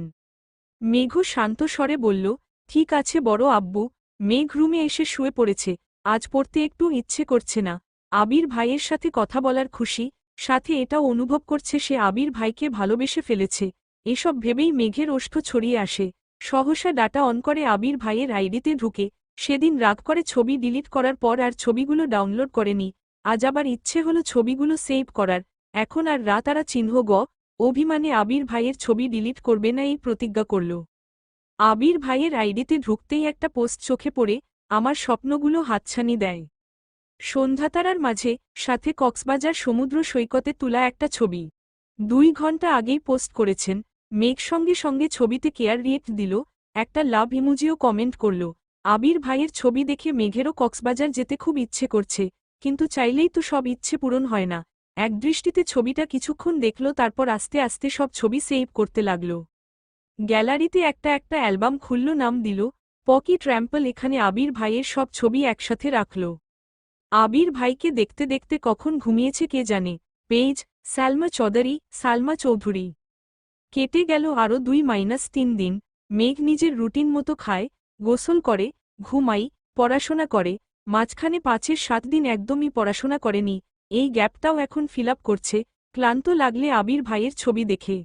মেঘও শান্ত স্বরে বলল, ঠিক আছে বড় আব্বু। মেঘ রুমে এসে শুয়ে পড়েছে। আজ পড়তে একটু ইচ্ছে করছে না। আবির ভাইয়ের সাথে কথা বলার খুশি, সাথে এটাও অনুভব করছে সে আবির ভাইকে ভালোবেসে ফেলেছে। এসব ভেবেই মেঘের ওষ্ঠ ছড়িয়ে আসে। সহসা ডাটা অন করে আবির ভাইয়ের আইডিতে ঢুকে। সেদিন রাগ করে ছবি ডিলিট করার পর আর ছবিগুলো ডাউনলোড করেনি। আজ আবার ইচ্ছে হলো ছবিগুলো সেভ করার। এখন আর রাতারা চিহ্ন গ অভিমানে আবির ভাইয়ের ছবি ডিলিট করবে না এই প্রতিজ্ঞা করল। আবির ভাইয়ের আইডিতে ঢুকতেই একটা পোস্ট চোখে পড়ে, আমার স্বপ্নগুলো হাতছানি দেয়। সন্ধ্যাতারার মাঝে, সাথে কক্সবাজার সমুদ্র সৈকতে তোলা একটা ছবি। 2 ঘন্টা আগেই পোস্ট করেছেন। মেঘ সঙ্গে সঙ্গে ছবিতে কেয়ার রিয়েক্ট দিল, একটা লাভ ইমোজিও কমেন্ট করল। আবির ভাইয়ের ছবি দেখে মেঘেরও কক্সবাজার যেতে খুব ইচ্ছে করছে, কিন্তু চাইলেই তো সব ইচ্ছে পূরণ হয় না। একদৃষ্টিতে ছবিটা কিছুক্ষণ দেখল, তারপর আস্তে আস্তে সব ছবি সেভ করতে লাগল। গ্যালারিতে একটা একটা অ্যালবাম খুলল, নাম দিল পকি ট্র্যাম্পল। এখানে আবির ভাইয়ের সব ছবি একসাথে রাখল। আবির ভাইকে দেখতে দেখতে কখন ঘুমিয়েছে কে জানে। পেজ, সালমা চৌধুরী, সালমা চৌধুরী। কেটে গেল আরও 2-3 দিন। মেঘ নিজের রুটিন মতো খায়, গোসল করে, ঘুমাই, পড়াশোনা করে। মাঝখানে 5-7 দিন একদমই পড়াশোনা করেনি। এই গ্যাপটাও এখন ফিল আপ করছে, ক্লান্ত লাগলে আবির ভাইয়ের ছবি দেখে।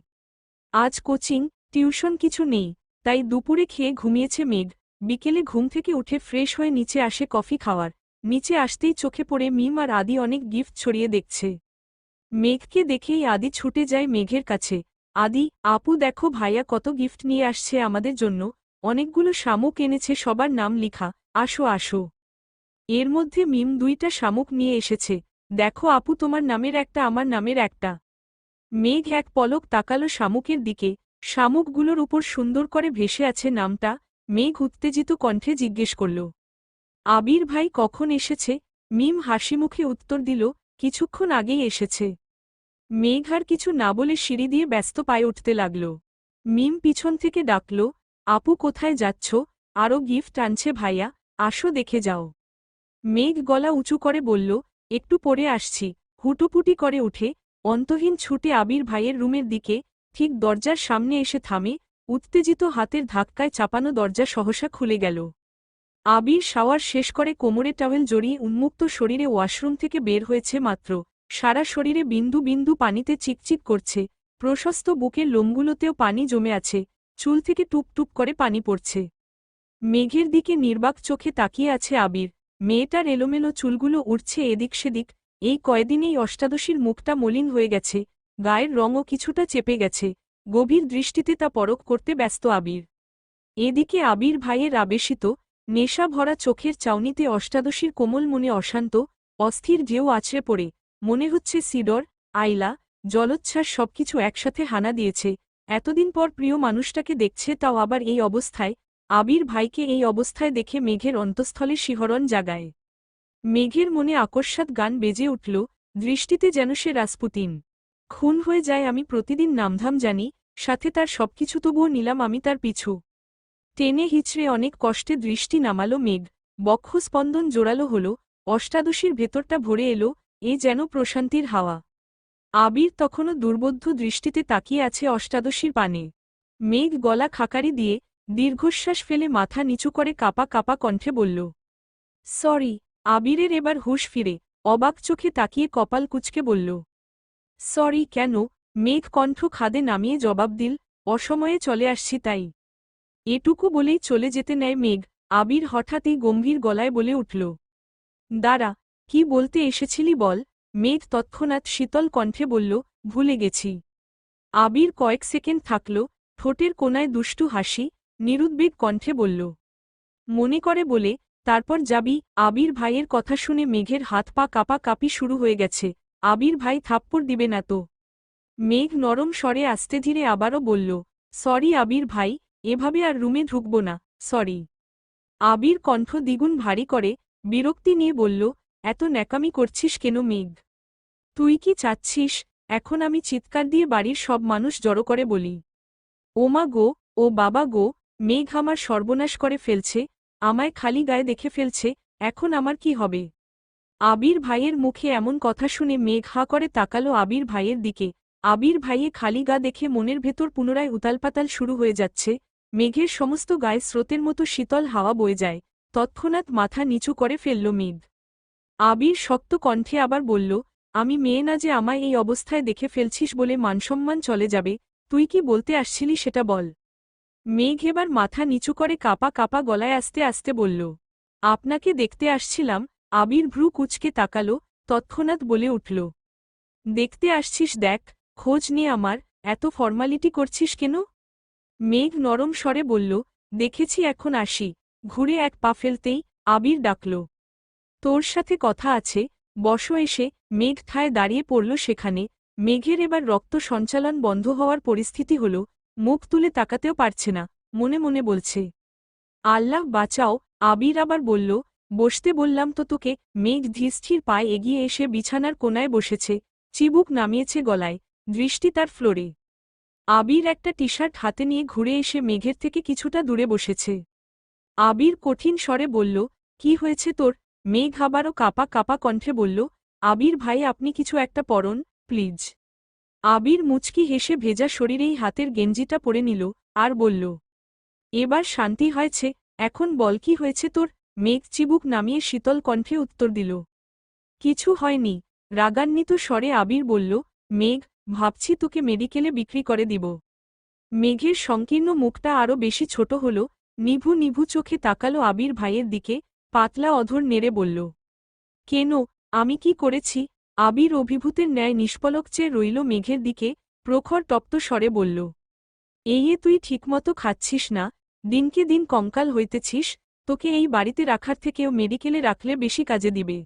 আজ কোচিং, টিউশন কিছু নেই, তাই দুপুরে খেয়ে ঘুমিয়েছে মেঘ। বিকেলে ঘুম থেকে উঠে ফ্রেশ হয়ে নিচে আসে কফি খাওয়ার। নিচে আসতেই চোখে পড়ে মিম আর আদি অনেক গিফট ছড়িয়ে দেখছে। মেঘকে দেখেই আদি ছুটে যায় মেঘের কাছে। আদি, আপু দেখো ভাইয়া কত গিফট নিয়ে আসছে আমাদের জন্য। অনেকগুলো শামুক এনেছে, সবার নাম লিখা। আসো আসো। এর মধ্যে মিম 2টা শামুক নিয়ে এসেছে। দেখো আপু, তোমার নামের একটা, আমার নামের একটা। মেঘ এক পলক তাকালো শামুকের দিকে। শামুকগুলোর উপর সুন্দর করে ভেসে আছে নামটা। মেঘ উত্তেজিত কণ্ঠে জিজ্ঞেস করল, আবির ভাই কখন এসেছে? মিম হাসিমুখে উত্তর দিল, কিছুক্ষণ আগেই এসেছে। মেঘ আর কিছু না বলে সিঁড়ি দিয়ে ব্যস্ত পায়ে উঠতে লাগল। মিম পিছন থেকে ডাকল, আপু কোথায় যাচ্ছ? আরও গিফট আনছে ভাইয়া, আসো দেখে যাও। মেঘ গলা উঁচু করে বলল, একটু পরে আসছি। হুটোপুটি করে উঠে অন্তহীন ছুটে আবির ভাইয়ের রুমের দিকে। ঠিক দরজার সামনে এসে থামে। উত্তেজিত হাতের ধাক্কায় চাপানো দরজা সহসা খুলে গেল। আবির শাওয়ার শেষ করে কোমরে টাওয়েল জড়িয়ে উন্মুক্ত শরীরে ওয়াশরুম থেকে বের হয়েছে মাত্র। সারা শরীরে বিন্দু বিন্দু পানিতে চিকচিক করছে। প্রশস্ত বুকের লোমগুলোতেও পানি জমে আছে। চুল থেকে টুপ টুপ করে পানি পড়ছে। মেঘের দিকে নির্বাক চোখে তাকিয়ে আছে আবির। মেয়েটার এলোমেলো চুলগুলো উড়ছে এদিক সেদিক। এই কয়দিনেই অষ্টাদশীর মুখটা মলিন হয়ে গেছে, গায়ের রঙও কিছুটা চেপে গেছে। গভীর দৃষ্টিতে তা পরখ করতে ব্যস্ত আবির। এদিকে আবির ভাইয়ের আবেশিত, নেশা ভরা চোখের চাউনিতে অষ্টাদশীর কোমল মনে অশান্ত, অস্থির ঢেউ আছড়ে পড়ে। মনে হচ্ছে সিডর, আইলা, জলোচ্ছ্বাস সবকিছু একসাথে হানা দিয়েছে। এতদিন পর প্রিয় মানুষটাকে দেখছে, তাও আবার এই অবস্থায়। আবির ভাইকে এই অবস্থায় দেখে মেঘের অন্তঃস্থলে শিহরণ জাগায়। মেঘের মনে আকস্মাৎ গান বেজে উঠল, দৃষ্টিতে যেন সে রাসপুতিন। খুন হয়ে যায় আমি প্রতিদিন নামধাম জানি, সাথে তার সবকিছু, তবুও নিলাম আমি তার পিছু। টেনে হিচড়ে অনেক কষ্টে দৃষ্টি নামালো মেঘ। বক্ষস্পন্দন জোরালো হল, অষ্টাদশীর ভেতরটা ভরে এলো, এ যেন প্রশান্তির হাওয়া। আবির তখনও দুর্বোধ্য দৃষ্টিতে তাকিয়ে আছে অষ্টাদশীর পানে। মেঘ গলা খাকারি দিয়ে দীর্ঘশ্বাস ফেলে মাথা নিচু করে কাপা কাপা কণ্ঠে বলল, সরি। আবিরের এবার হুঁশ ফিরে অবাক চোখে তাকিয়ে কপাল কুঁচকে বলল, সরি কেন? মেঘ কণ্ঠ খাদে নামিয়ে জবাব দিল, অসময়ে চলে আসছি তাই। এটুকু বলেই চলে যেতে নেয় মেঘ। আবির হঠাৎই গম্ভীর গলায় বলে উঠল, দাঁড়া, কি বলতে এসেছিলি বল। মেঘ তৎক্ষণাৎ শীতল কণ্ঠে বলল, ভুলে গেছি। আবির কয়েক সেকেন্ড থাকল, ঠোঁটের কোনায় দুষ্টু হাসি, নিরুদ্বেগ কণ্ঠে বলল, মনে করে বলে, তারপর যাবি। আবির ভাইয়ের কথা শুনে মেঘের হাত পা কাপা কাপি শুরু হয়ে গেছে। আবির ভাই থাপ্পড় দিবে না তো? মেঘ নরম স্বরে আস্তে ধীরে আবারও বলল, সরি আবির ভাই, এভাবে আর রুমে ঢুকব না, সরি। আবির কণ্ঠ দ্বিগুণ ভারী করে বিরক্তি নিয়ে বলল, এত ন্যাকামি করছিস কেন মেঘ? তুই কি চাচ্ছিস এখন আমি চিৎকার দিয়ে বাড়ির সব মানুষ জড়ো করে বলি, ওমা গো, ও বাবা গো, মেঘ আমার সর্বনাশ করে ফেলছে, আমায় খালি গায়ে দেখে ফেলছে, এখন আমার কি হবে? আবির ভাইয়ের মুখে এমন কথা শুনে মেঘ হা করে তাকালো আবির ভাইয়ের দিকে। আবির ভাইয়ে খালি গা দেখে মনের ভেতর পুনরায় উতালপাতাল শুরু হয়ে যাচ্ছে। মেঘের সমস্ত গায়ে স্রোতের মতো শীতল হাওয়া বয়ে যায়। তৎক্ষণাৎ মাথা নিচু করে ফেলল মেঘ। আবির শক্ত কণ্ঠে আবার বলল, আমি মেয়ে না যে আমায় এই অবস্থায় দেখে ফেলছিস বলে মানসম্মান চলে যাবে? তুই কি বলতে আসছিলি সেটা বল। মেঘ এবার মাথা নিচু করে কাপা কাপা গলায় আস্তে আস্তে বলল, আপনাকে দেখতে আসছিলাম। আবির ভ্রু কুঁচকে তাকালো, তৎক্ষণাৎ বলে উঠল, দেখতে আসছিস দেখ, খোঁজ নিয়ে আমার, এত ফর্মালিটি করছিস কেন? মেঘ নরম স্বরে বলল, দেখেছি এখন আসি। ঘুরে এক পা ফেলতেই আবির ডাকল, তোর সাথে কথা আছে, বসো এসে। মেঘ ঠায় দাঁড়িয়ে পড়ল সেখানে। মেঘের এবার রক্ত সঞ্চালন বন্ধ হওয়ার পরিস্থিতি হল, মুখ তুলে তাকাতেও পারছে না, মনে মনে বলছে, আল্লাহ বাঁচাও। আবির আবার বলল, বসতে বললাম তো তোকে। মেঘ ধীরস্থির পায়ে এগিয়ে এসে বিছানার কোনায় বসেছে, চিবুক নামিয়েছে গলায়, দৃষ্টি তার ফ্লোরে। আবির একটা টি শার্ট হাতে নিয়ে ঘুরে এসে মেঘের থেকে কিছুটা দূরে বসেছে। আবির কঠিন স্বরে বলল, কি হয়েছে তোর? মেঘ আবারও কাপা কাপা কণ্ঠে বলল, আবির ভাই আপনি কিছু একটা পরন, প্লিজ। আবির মুচকি হেসে ভেজা শরীরেই হাতের গেঞ্জিটা পরে নিল, আর বলল, এবার শান্তি হয়েছে, এখন বল কি হয়েছে তোর? মেঘ চিবুক নামিয়ে শীতল কণ্ঠে উত্তর দিল, কিছু হয়নি। রাগান্বিত স্বরে আবির বলল, মেঘ, ভাবছি তোকে মেডিকেলে বিক্রি করে দিব। মেঘের সংকীর্ণ মুখটা আরও বেশি ছোট হল, নিভু নিভু চোখে তাকালো আবির ভাইয়ের দিকে, পাতলা অধর নেড়ে বলল, কেন, আমি কি করেছি? আবির অভিভূতের ন্যায় নিষ্পলক চেয়ে রইল মেঘের দিকে, প্রখর তপ্ত স্বরে বলল, এই তুই ঠিকমতো খাচ্ছিস না, দিনকে দিন কঙ্কাল হইতেছিস, তোকে এই বাড়িতে রাখার থেকেও মেডিকেলে রাখলে বেশি কাজে দিবে।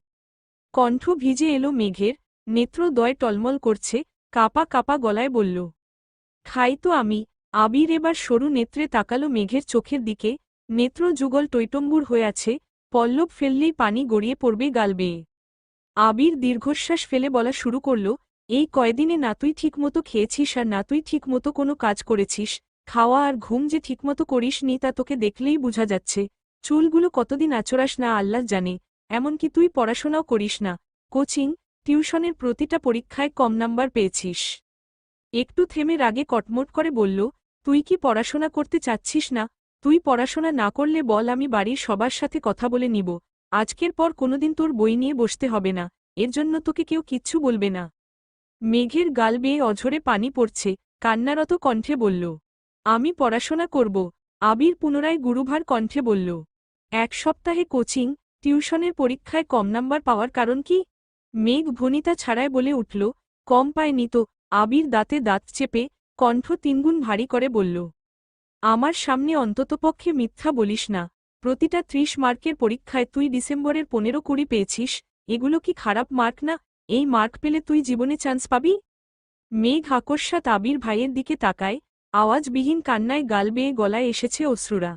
কণ্ঠ ভিজে এলো মেঘের, নেত্রদ্বয় টলমল করছে, কাপা কাপা গলায় বলল, খাই তো আমি। আবির এবার সরু নেত্রে তাকালো মেঘের চোখের দিকে, নেত্র যুগল টৈটম্বুর হয়ে আছে, পল্লব ফেললেই পানি গড়িয়ে পড়বে গাল বেয়ে। আবির দীর্ঘশ্বাস ফেলে বলা শুরু করল, এই কয়দিনে না তুই ঠিকমতো খেয়েছিস আর না তুই ঠিকমতো কোনো কাজ করেছিস, খাওয়া আর ঘুম যে ঠিকমতো করিস নি তা তোকে দেখলেই বোঝা যাচ্ছে। চুলগুলো কতদিন আচড়াস না আল্লাহ জানে, এমনকি তুই পড়াশোনাও করিস না, কোচিং, টিউশনের প্রতিটা পরীক্ষায় কম নাম্বার পেয়েছিস। একটু থেমে রাগে কটমট করে বলল, তুই কি পড়াশোনা করতে চাচ্ছিস না? তুই পড়াশোনা না করলে বল, আমি বাড়ির সবার সাথে কথা বলে নিব। আজকের পর কোনোদিন তোর বই নিয়ে বসতে হবে না, এর জন্য তোকে কেউ কিচ্ছু বলবে না। মেঘের গাল বেয়ে অঝরে পানি পড়ছে, কান্নারত কণ্ঠে বলল, আমি পড়াশোনা করব, আবির পুনরায় গুরুভার কণ্ঠে বলল। 1 সপ্তাহে কোচিং, টিউশনের পরীক্ষায় কম নাম্বার পাওয়ার কারণ কি? মেঘ ভনিতা ছাড়ায় বলে উঠল, কম পায়নি তো। আবির দাঁতে দাঁত চেপে কণ্ঠ 3 গুণ ভারী করে বলল, আমার সামনে অন্ততপক্ষে মিথ্যা বলিস না। প্রতিটা 30 মার্কের পরীক্ষায় তুই ডিসেম্বরের 15-20 পেয়েছিস, এগুলো কি খারাপ মার্ক না? এই মার্ক পেলে তুই জীবনে চান্স পাবি? মেঘ আকস্মাৎ আবির ভাইয়ের দিকে তাকায়, আওয়াজবিহীন কান্নায় গাল বেয়ে গলায় এসেছে অশ্রুরা।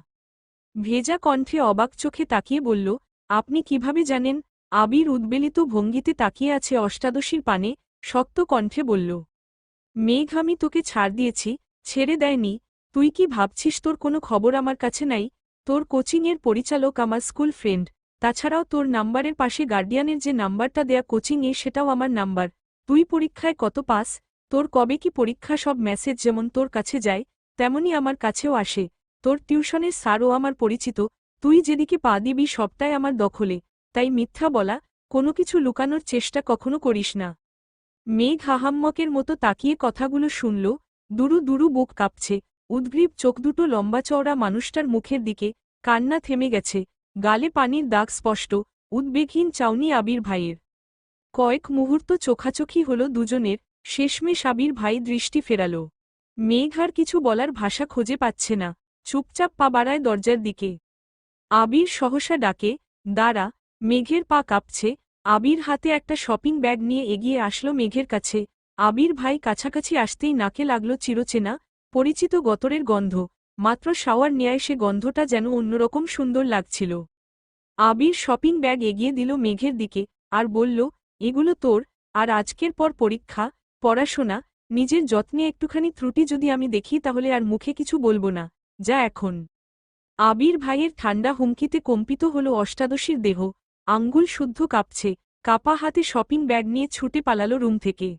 ভেজা কণ্ঠে অবাক চোখে তাকিয়ে বলল, আপনি কিভাবে জানেন? আবির উদ্বেলিত ভঙ্গিতে তাকিয়ে আছে অষ্টাদশীর পানে, শক্ত কণ্ঠে বলল, মেঘ আমি তোকে ছাড় দিয়েছি, ছেড়ে দেয়নি। তুই কি ভাবছিস তোর কোনো খবর আমার কাছে নাই? তোর কোচিংয়ের পরিচালক আমার স্কুল ফ্রেন্ড, তাছাড়াও তোর নাম্বারের পাশে গার্ডিয়ানের যে নাম্বারটা দেয়া কোচিংয়ে সেটাও আমার নাম্বার। তুই পরীক্ষায় কত পাস, তোর কবে কি পরীক্ষা সব মেসেজ যেমন তোর কাছে যায় তেমনি আমার কাছেও আসে। তোর টিউশনের স্যারও আমার পরিচিত। তুই যেদিকে পা দিবি সবটাই আমার দখলে, তাই মিথ্যা বলা, কোনো কিছু লুকানোর চেষ্টা কখনো করিস না। মেঘ হাহাম্মকের মতো তাকিয়ে কথাগুলো শুনল, দুরু দুরু বুক কাঁপছে, উদ্গ্রীব চোখ দুটো লম্বা চওড়া মানুষটার মুখের দিকে, কান্না থেমে গেছে, গালে পানির দাগ স্পষ্ট, উদ্বেগহীন চাউনি আবির ভাইয়ের। কয়েক মুহূর্ত চোখাচোখি হল দুজনের, শেষমেশ আবির ভাই দৃষ্টি ফেরাল। মেঘ আর কিছু বলার ভাষা খুঁজে পাচ্ছে না, চুপচাপ পা বাড়ায় দরজার দিকে। আবির সহসা ডাকে, দাঁড়া। মেঘের পা কাঁপছে, আবির হাতে একটা শপিং ব্যাগ নিয়ে এগিয়ে আসলো মেঘের কাছে। আবির ভাই কাছাকাছি আসতেই নাকে লাগলো চিরচেনা, পরিচিত গতরের গন্ধ। মাত্র শাওয়ার নেয় সে গন্ধটা যেন অন্যরকম সুন্দর লাগছিল। আবির শপিং ব্যাগ এগিয়ে দিল মেঘের দিকে, আর বলল, এগুলো তোর, আর আজকের পর পরীক্ষা, পড়াশোনা, নিজের যত্নে একটুখানি ত্রুটি যদি আমি দেখি তাহলে আর মুখে কিছু বলবো না, যা এখন। আবির ভাইয়ের ঠান্ডা হুমকিতে কম্পিত হল অষ্টাদশীর দেহ, আঙ্গুল শুদ্ধ কাঁপছে, কাপা হাতে শপিং ব্যাগ নিয়ে ছুটে পালালো রুম থেকে।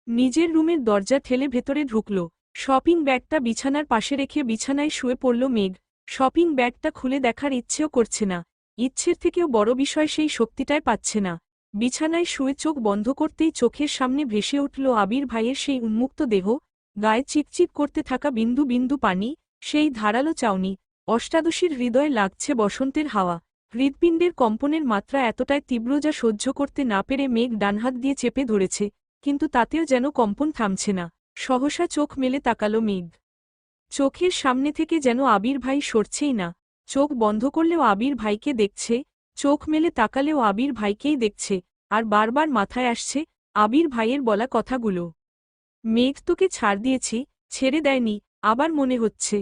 নিজের রুমের দরজা ঠেলে ভেতরে ঢুকল, শপিং ব্যাগটা বিছানার পাশে রেখে বিছানায় শুয়ে পড়ল মেঘ। শপিং ব্যাগটা খুলে দেখার ইচ্ছেও করছে না, ইচ্ছের থেকেও বড় বিষয় সেই শক্তিটাই পাচ্ছে না। বিছানায় শুয়ে চোখ বন্ধ করতেই চোখের সামনে ভেসে উঠল আবির ভাইয়ের সেই উন্মুক্ত দেহ, গায়ে চিকচিক করতে থাকা বিন্দু বিন্দু পানি, সেই ধারালো চাউনি। অষ্টাদশীর হৃদয়ে লাগছে বসন্তের হাওয়া। হৃৎপিণ্ডের কম্পনের মাত্রা এতটাই তীব্র যা সহ্য করতে না পেরে মেঘ ডানহাত দিয়ে চেপে ধরেছে, কিন্তু তাতেও যেন কম্পন থামছে না। সহসা চোখ মেলে তাকালো মেঘ। চোখের সামনে থেকে যেন আবির ভাই সরছেই না। চোখ বন্ধ করলেও আবির ভাইকে দেখছে, চোখ মেলে তাকালেও আবির ভাইকেই দেখছে, আর বারবার মাথায় আসছে আবির ভাইয়ের বলা কথাগুলো। মেঘ তোকে ছাড় দিয়েছি, ছেড়ে দেয়নি, আবার মনে হচ্ছে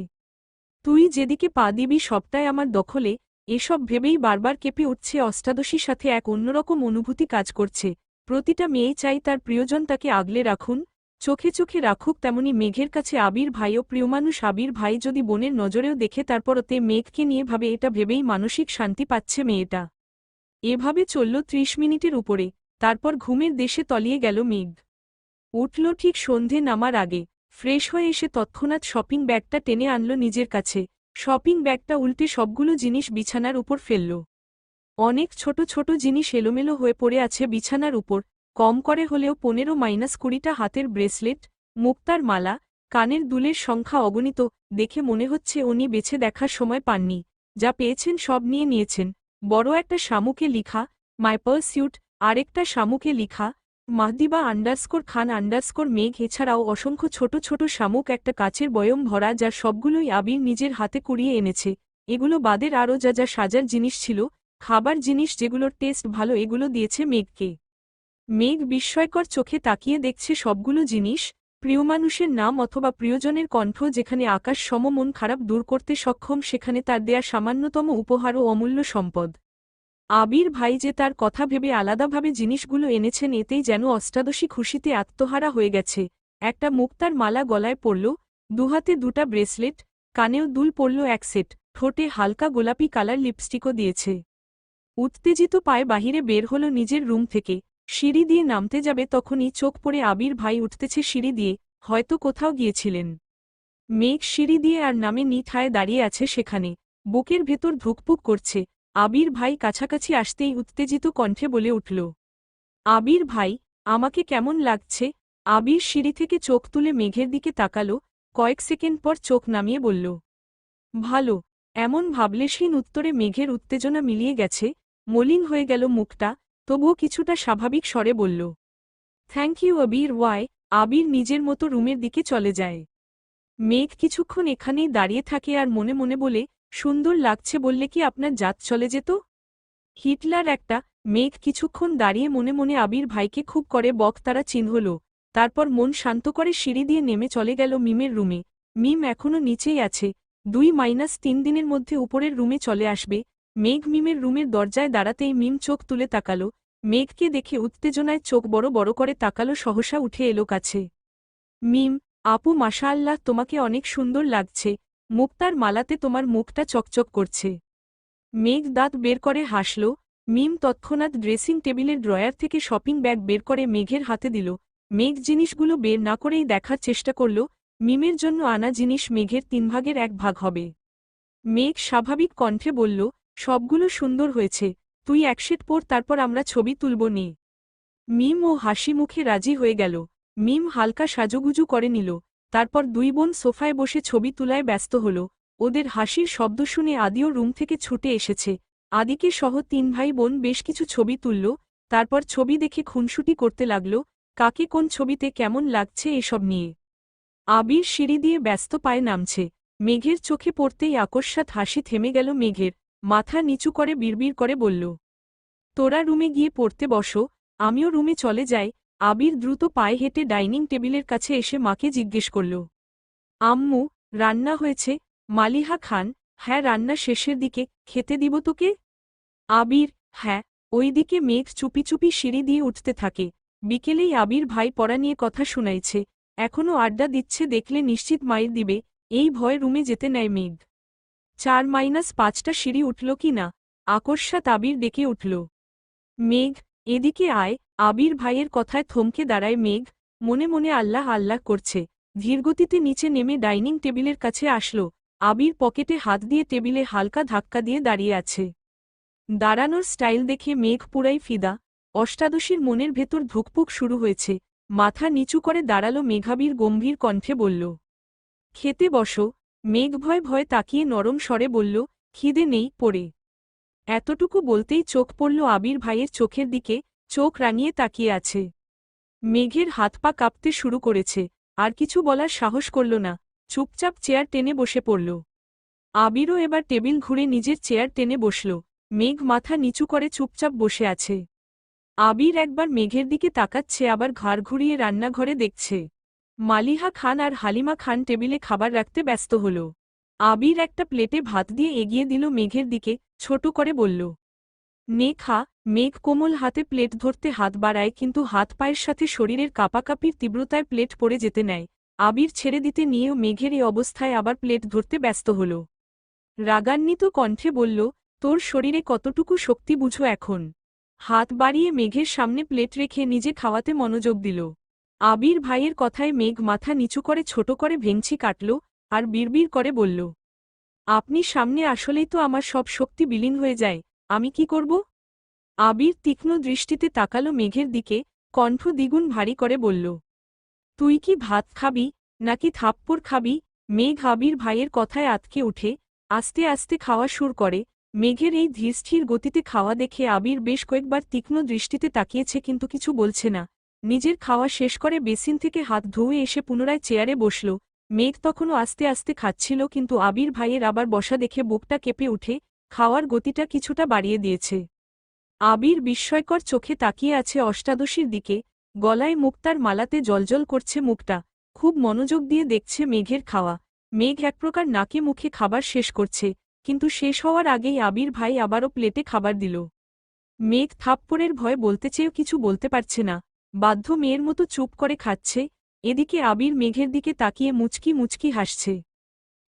তুই যেদিকে পা দিবি সবটাই আমার দখলে। এসব ভেবেই বারবার কেঁপে উঠছে অষ্টাদশীর সাথে এক অন্যরকম অনুভূতি কাজ করছে। প্রতিটা মেয়েই চাই তার প্রিয়জন তাকে আগলে রাখুন, চোখে চোখে রাখুক। তেমনি মেঘের কাছে আবির ভাইও প্রিয়মানুষ। আবির ভাই যদি বোনের নজরেও দেখে তারপরতে মেঘকে নিয়ে ভাবে, এটা ভেবেই মানসিক শান্তি পাচ্ছে মেয়েটা। এভাবে চলল 30 মিনিটের উপরে, তারপর ঘুমের দেশে তলিয়ে গেল মেঘ। উঠল ঠিক সন্ধে নামার আগে, ফ্রেশ হয়ে এসে তৎক্ষণাৎ শপিং ব্যাগটা টেনে আনল নিজের কাছে। শপিং ব্যাগটা উল্টে সবগুলো জিনিস বিছানার উপর ফেলল। অনেক ছোট ছোট জিনিস এলোমেলো হয়ে পড়ে আছে বিছানার উপর, কম করে হলেও 15-20টা হাতের ব্রেসলেট, মুক্তার মালা, কানের দুলের সংখ্যা অগণিত। দেখে মনে হচ্ছে উনি বেছে দেখার সময় পাননি, যা পেয়েছেন সব নিয়ে নিয়েছেন। বড় একটা শামুকে লিখা মাই পারস্যুট, আরেকটা শামুকে লিখা মাহদিবা_খান_মেঘ। এছাড়াও অসংখ্য ছোট ছোট শামুক, একটা কাচের বয়ম ভরা, যা সবগুলোই আবির নিজের হাতে কুড়িয়ে এনেছে। এগুলো বাদের আরও যা যা সাজার জিনিস ছিল, খাবার জিনিস যেগুলোর টেস্ট ভালো, এগুলো দিয়েছে মেঘকে। মেঘ বিস্ময়কর চোখে তাকিয়ে দেখছে সবগুলো জিনিস, প্রিয় মানুষের নাম অথবা প্রিয়জনের কণ্ঠ। যেখানে আকাশ সম মন খারাপ দূর করতে সক্ষম, সেখানে তার দেয়া সামান্যতম উপহার ও অমূল্য সম্পদ। আবির ভাই যে তার কথা ভেবে আলাদাভাবে জিনিসগুলো এনেছেন, এতেই যেন অষ্টাদশী খুশিতে আত্মহারা হয়ে গেছে। একটা মুক্তার মালা গলায় পড়ল, দুহাতে 2টা ব্রেসলেট, কানেও দুল পড়ল 1 সেট, ঠোঁটে হালকা গোলাপি কালার লিপস্টিকও দিয়েছে। উত্তেজিত পায়ে বাহিরে বের হল নিজের রুম থেকে। সিঁড়ি দিয়ে নামতে যাবে তখনই চোখ পড়ে আবির ভাই উঠতেছে সিঁড়ি দিয়ে, হয়তো কোথাও গিয়েছিলেন। মেঘ সিঁড়ি দিয়ে আর নামে নিঠায় দাঁড়িয়ে আছে সেখানে, বুকের ভেতর ধুকপুক করছে। আবির ভাই কাছাকাছি আসতেই উত্তেজিত কণ্ঠে বলে উঠল, আবির ভাই, আমাকে কেমন লাগছে? আবির সিঁড়ি থেকে চোখ তুলে মেঘের দিকে তাকালো, কয়েক সেকেন্ড পর চোখ নামিয়ে বলল, ভালো। এমন ভাবলেশহীন উত্তরে মেঘের উত্তেজনা মিলিয়ে গেছে, মলিন হয়ে গেল মুখটা, তবুও কিছুটা স্বাভাবিক স্বরে বলল, থ্যাংক ইউ আবির। ওয়াই? আবির নিজের মতো রুমের দিকে চলে যায়। মেঘ কিছুক্ষণ এখানেই দাঁড়িয়ে থাকে আর মনে মনে বলে, সুন্দর লাগছে বললে কি আপনার জাত চলে যেত? হিটলার একটা। মেঘ কিছুক্ষণ দাঁড়িয়ে মনে মনে আবির ভাইকে খুব করে বকতারা চিহ্নল, তারপর মন শান্ত করে সিঁড়ি দিয়ে নেমে চলে গেল মিমের রুমে। মিম এখনও নিচেই আছে, 2-3 দিনের মধ্যে উপরের রুমে চলে আসবে। মেঘ মিমের রুমের দরজায় দাঁড়াতেই মিম চোখ তুলে তাকালো, মেঘকে দেখে উত্তেজনায় চোখ বড় বড় করে তাকালো, সহসা উঠে এলো কাছে। মিম, আপু মাশাআল্লাহ, তোমাকে অনেক সুন্দর লাগছে, মুক্তার মালাতে তোমার মুখটা চকচক করছে। মেঘ দাঁত বের করে হাসল। মিম তৎক্ষণাৎ ড্রেসিং টেবিলের ড্রয়ার থেকে শপিং ব্যাগ বের করে মেঘের হাতে দিল। মেঘ জিনিসগুলো বের না করেই দেখার চেষ্টা করল, মিমের জন্য আনা জিনিস মেঘের 3/1 হবে। মেঘ স্বাভাবিক কণ্ঠে বলল, সবগুলো সুন্দর হয়েছে, তুই একশেট পর, তারপর আমরা ছবি তুলব নে। মিম ও হাসি মুখে রাজি হয়ে গেল। মিম হালকা সাজুগুজু করে নিল, তারপর দুই বোন সোফায় বসে ছবি তোলায় ব্যস্ত হল। ওদের হাসির শব্দ শুনে আদিও রুম থেকে ছুটে এসেছে। আদিকে সহ 3 ভাই বোন বেশ কিছু ছবি তুলল, তারপর ছবি দেখে খুনসুটি করতে লাগল, কাকে কোন ছবিতে কেমন লাগছে এসব নিয়ে। আবির সিঁড়ি দিয়ে ব্যস্ত পায়ে নামছে, মেঘের চোখে পড়তেই আকস্মাৎ হাসি থেমে গেল মেঘের। মাথা নিচু করে বিড়বিড় করে বলল, তোরা রুমে গিয়ে পড়তে বসো, আমিও রুমে চলে যাই। আবির দ্রুত পায়ে হেঁটে ডাইনিং টেবিলের কাছে এসে মাকে জিজ্ঞেস করল, আম্মু, রান্না হয়েছে? মালিহা খান, হ্যাঁ রান্না শেষের দিকে, খেতে দিব তোকে? আবির, হ্যাঁ। ওইদিকে মেঘ চুপি চুপি সিঁড়ি দিয়ে উঠতে থাকে। বিকেলেই আবির ভাই পড়া নিয়ে কথা শুনাইছে, এখনও আড্ডা দিচ্ছে, দেখলে নিশ্চিত মাইর দিবে, এই ভয়ে রুমে যেতে নেয় মেঘ। 4-5টা সিঁড়ি উঠল কি না, আকস্মাৎ আবির ডেকে উঠল, মেঘ, এদিকে আয়। আবির ভাইয়ের কথায় থমকে দাঁড়ায় মেঘ, মনে মনে আল্লাহ আল্লাহ করছে। ধীরগতিতে নিচে নেমে ডাইনিং টেবিলের কাছে আসলো। আবির পকেটে হাত দিয়ে টেবিলে হালকা ধাক্কা দিয়ে দাঁড়িয়ে আছে। দাঁড়ানোর স্টাইল দেখে মেঘ পুরাই ফিদা। অষ্টাদশীর মনের ভেতর ধুকপুক শুরু হয়েছে। মাথা নিচু করে দাঁড়ালো মেঘাবীর গম্ভীর কণ্ঠে বলল, খেতে বসো। মেঘ ভয় ভয় তাকিয়ে নরম স্বরে বলল, খিদে নেই, পড়ে। এতটুকু বলতেই চোখ পড়ল আবির ভাইয়ের চোখের দিকে, চোখ রাঙিয়ে তাকিয়ে আছে। মেঘের হাত পা কাঁপতে শুরু করেছে, আর কিছু বলার সাহস করল না, চুপচাপ চেয়ার টেনে বসে পড়ল। আবিরও এবার টেবিল ঘুরে নিজের চেয়ার টেনে বসল। মেঘ মাথা নিচু করে চুপচাপ বসে আছে। আবির একবার মেঘের দিকে তাকাচ্ছে, আবার ঘাড় ঘুরিয়ে রান্নাঘরে দেখছে। মালিহা খান আর হালিমা খান টেবিলে খাবার রাখতে ব্যস্ত হল। আবির একটা প্লেটে ভাত দিয়ে এগিয়ে দিল মেঘের দিকে, ছোট করে বলল, নে খা। মেঘ কোমল হাতে প্লেট ধরতে হাত বাড়ায়, কিন্তু হাত পায়ের সাথে শরীরের কাঁপাকাঁপির তীব্রতায় প্লেট পড়ে যেতে নেয়। আবির ছেড়ে দিতে নিয়েও মেঘের এই অবস্থায় আবার প্লেট ধরতে ব্যস্ত হল। রাগান্বিত কণ্ঠে বলল, তোর শরীরে কতটুকু শক্তি বুঝো এখন? হাত বাড়িয়ে মেঘের সামনে প্লেট রেখে নিজে খাওয়াতে মনোযোগ দিল। আবির ভাইয়ের কথায় মেঘ মাথা নিচু করে ছোট করে ভেঙচি কাটল, আর বিড়বিড় করে বলল, আপনি সামনে আসলেই তো আমার সব শক্তি বিলীন হয়ে যায়, আমি কি করব? আবির তীক্ষ্ণ দৃষ্টিতে তাকালো মেঘের দিকে, কণ্ঠ দ্বিগুণ ভারী করে বলল, তুই কি ভাত খাবি, নাকি থাপ্পড় খাবি? মেঘ আবির ভাইয়ের কথায় আতকে উঠে, আস্তে আস্তে খাওয়া শুরু করে। মেঘের এই ধীরস্থির গতিতে খাওয়া দেখে আবির বেশ কয়েকবার তীক্ষ্ণ দৃষ্টিতে তাকিয়েছে, কিন্তু কিছু বলছে না। নিজের খাওয়া শেষ করে বেসিন থেকে হাত ধুয়ে এসে পুনরায় চেয়ারে বসল। মেঘ তখনও আস্তে আস্তে খাচ্ছিল, কিন্তু আবির ভাইয়ের আবার বসা দেখে বুকটা কেঁপে উঠে, খাওয়ার গতিটা কিছুটা বাড়িয়ে দিয়েছে। আবির বিস্ময়কর চোখে তাকিয়ে আছে অষ্টাদশীর দিকে, গলায় মুক্তার মালাতে জ্বলজ্বল করছে মুখটা, খুব মনোযোগ দিয়ে দেখছে মেঘের খাওয়া। মেঘ একপ্রকার নাকে মুখে খাবার শেষ করছে, কিন্তু শেষ হওয়ার আগেই আবির ভাই আবারও প্লেটে খাবার দিল। মেঘ থাপ্পড়ের ভয়ে বলতে চেয়েও কিছু বলতে পারছে না, বাধ্য মেয়ের মতো চুপ করে খাচ্ছে। এদিকে আবির মেঘের দিকে তাকিয়ে মুচকি মুচকি হাসছে।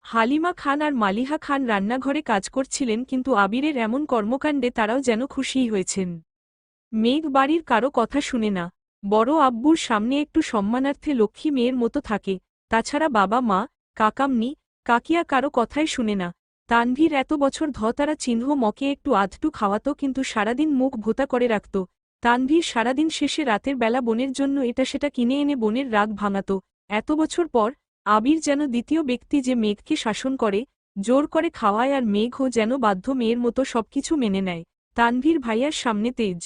হালিমা খান আর মালিহা খান রান্নাঘরে কাজ করছিলেন, কিন্তু আবিরের এমন কর্মকাণ্ডে তারাও যেন খুশিই হয়েছেন। মেঘ বাড়ির কারো কথা শুনে না, বড় আব্বুর সামনে একটু সম্মানার্থে লক্ষ্মী মেয়ের মতো থাকে, তাছাড়া বাবা মা, কাকামনি, কাকিয়া কারো কথাই শুনে না। তানভীর এত বছর তারা চিহ্ন মকে একটু আধটু খাওয়াতো, কিন্তু সারাদিন মুখ ভোতা করে রাখত। তানভীর সারাদিন শেষে রাতের বেলা বোনের জন্য এটা সেটা কিনে এনে বোনের রাগ ভাঙাত। এত বছর পর আবির যেন দ্বিতীয় ব্যক্তি যে মেঘকে শাসন করে, জোর করে খাওয়ায়, আর মেঘও যেন বাধ্য মেয়ের মতো সবকিছু মেনে নেয়। তানভীর ভাইয়ার সামনে তেজ।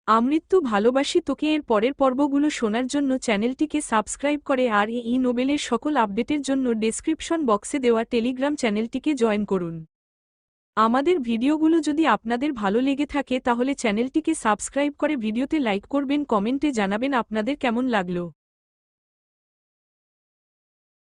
আমৃত্যু ভালোবাসি তোকে এর পরের পর্বগুলো শোনার জন্য চ্যানেলটিকে সাবস্ক্রাইব করে, আর এই নোবেলের সকল আপডেটের জন্য ডেসক্রিপশন বক্সে দেওয়া টেলিগ্রাম চ্যানেলটিকে জয়েন করুন। আমাদের ভিডিওগুলো যদি আপনাদের ভালো লেগে থাকে তাহলে চ্যানেলটিকে সাবস্ক্রাইব করে ভিডিওতে লাইক করবেন, কমেন্টে জানাবেন আপনাদের কেমন লাগলো।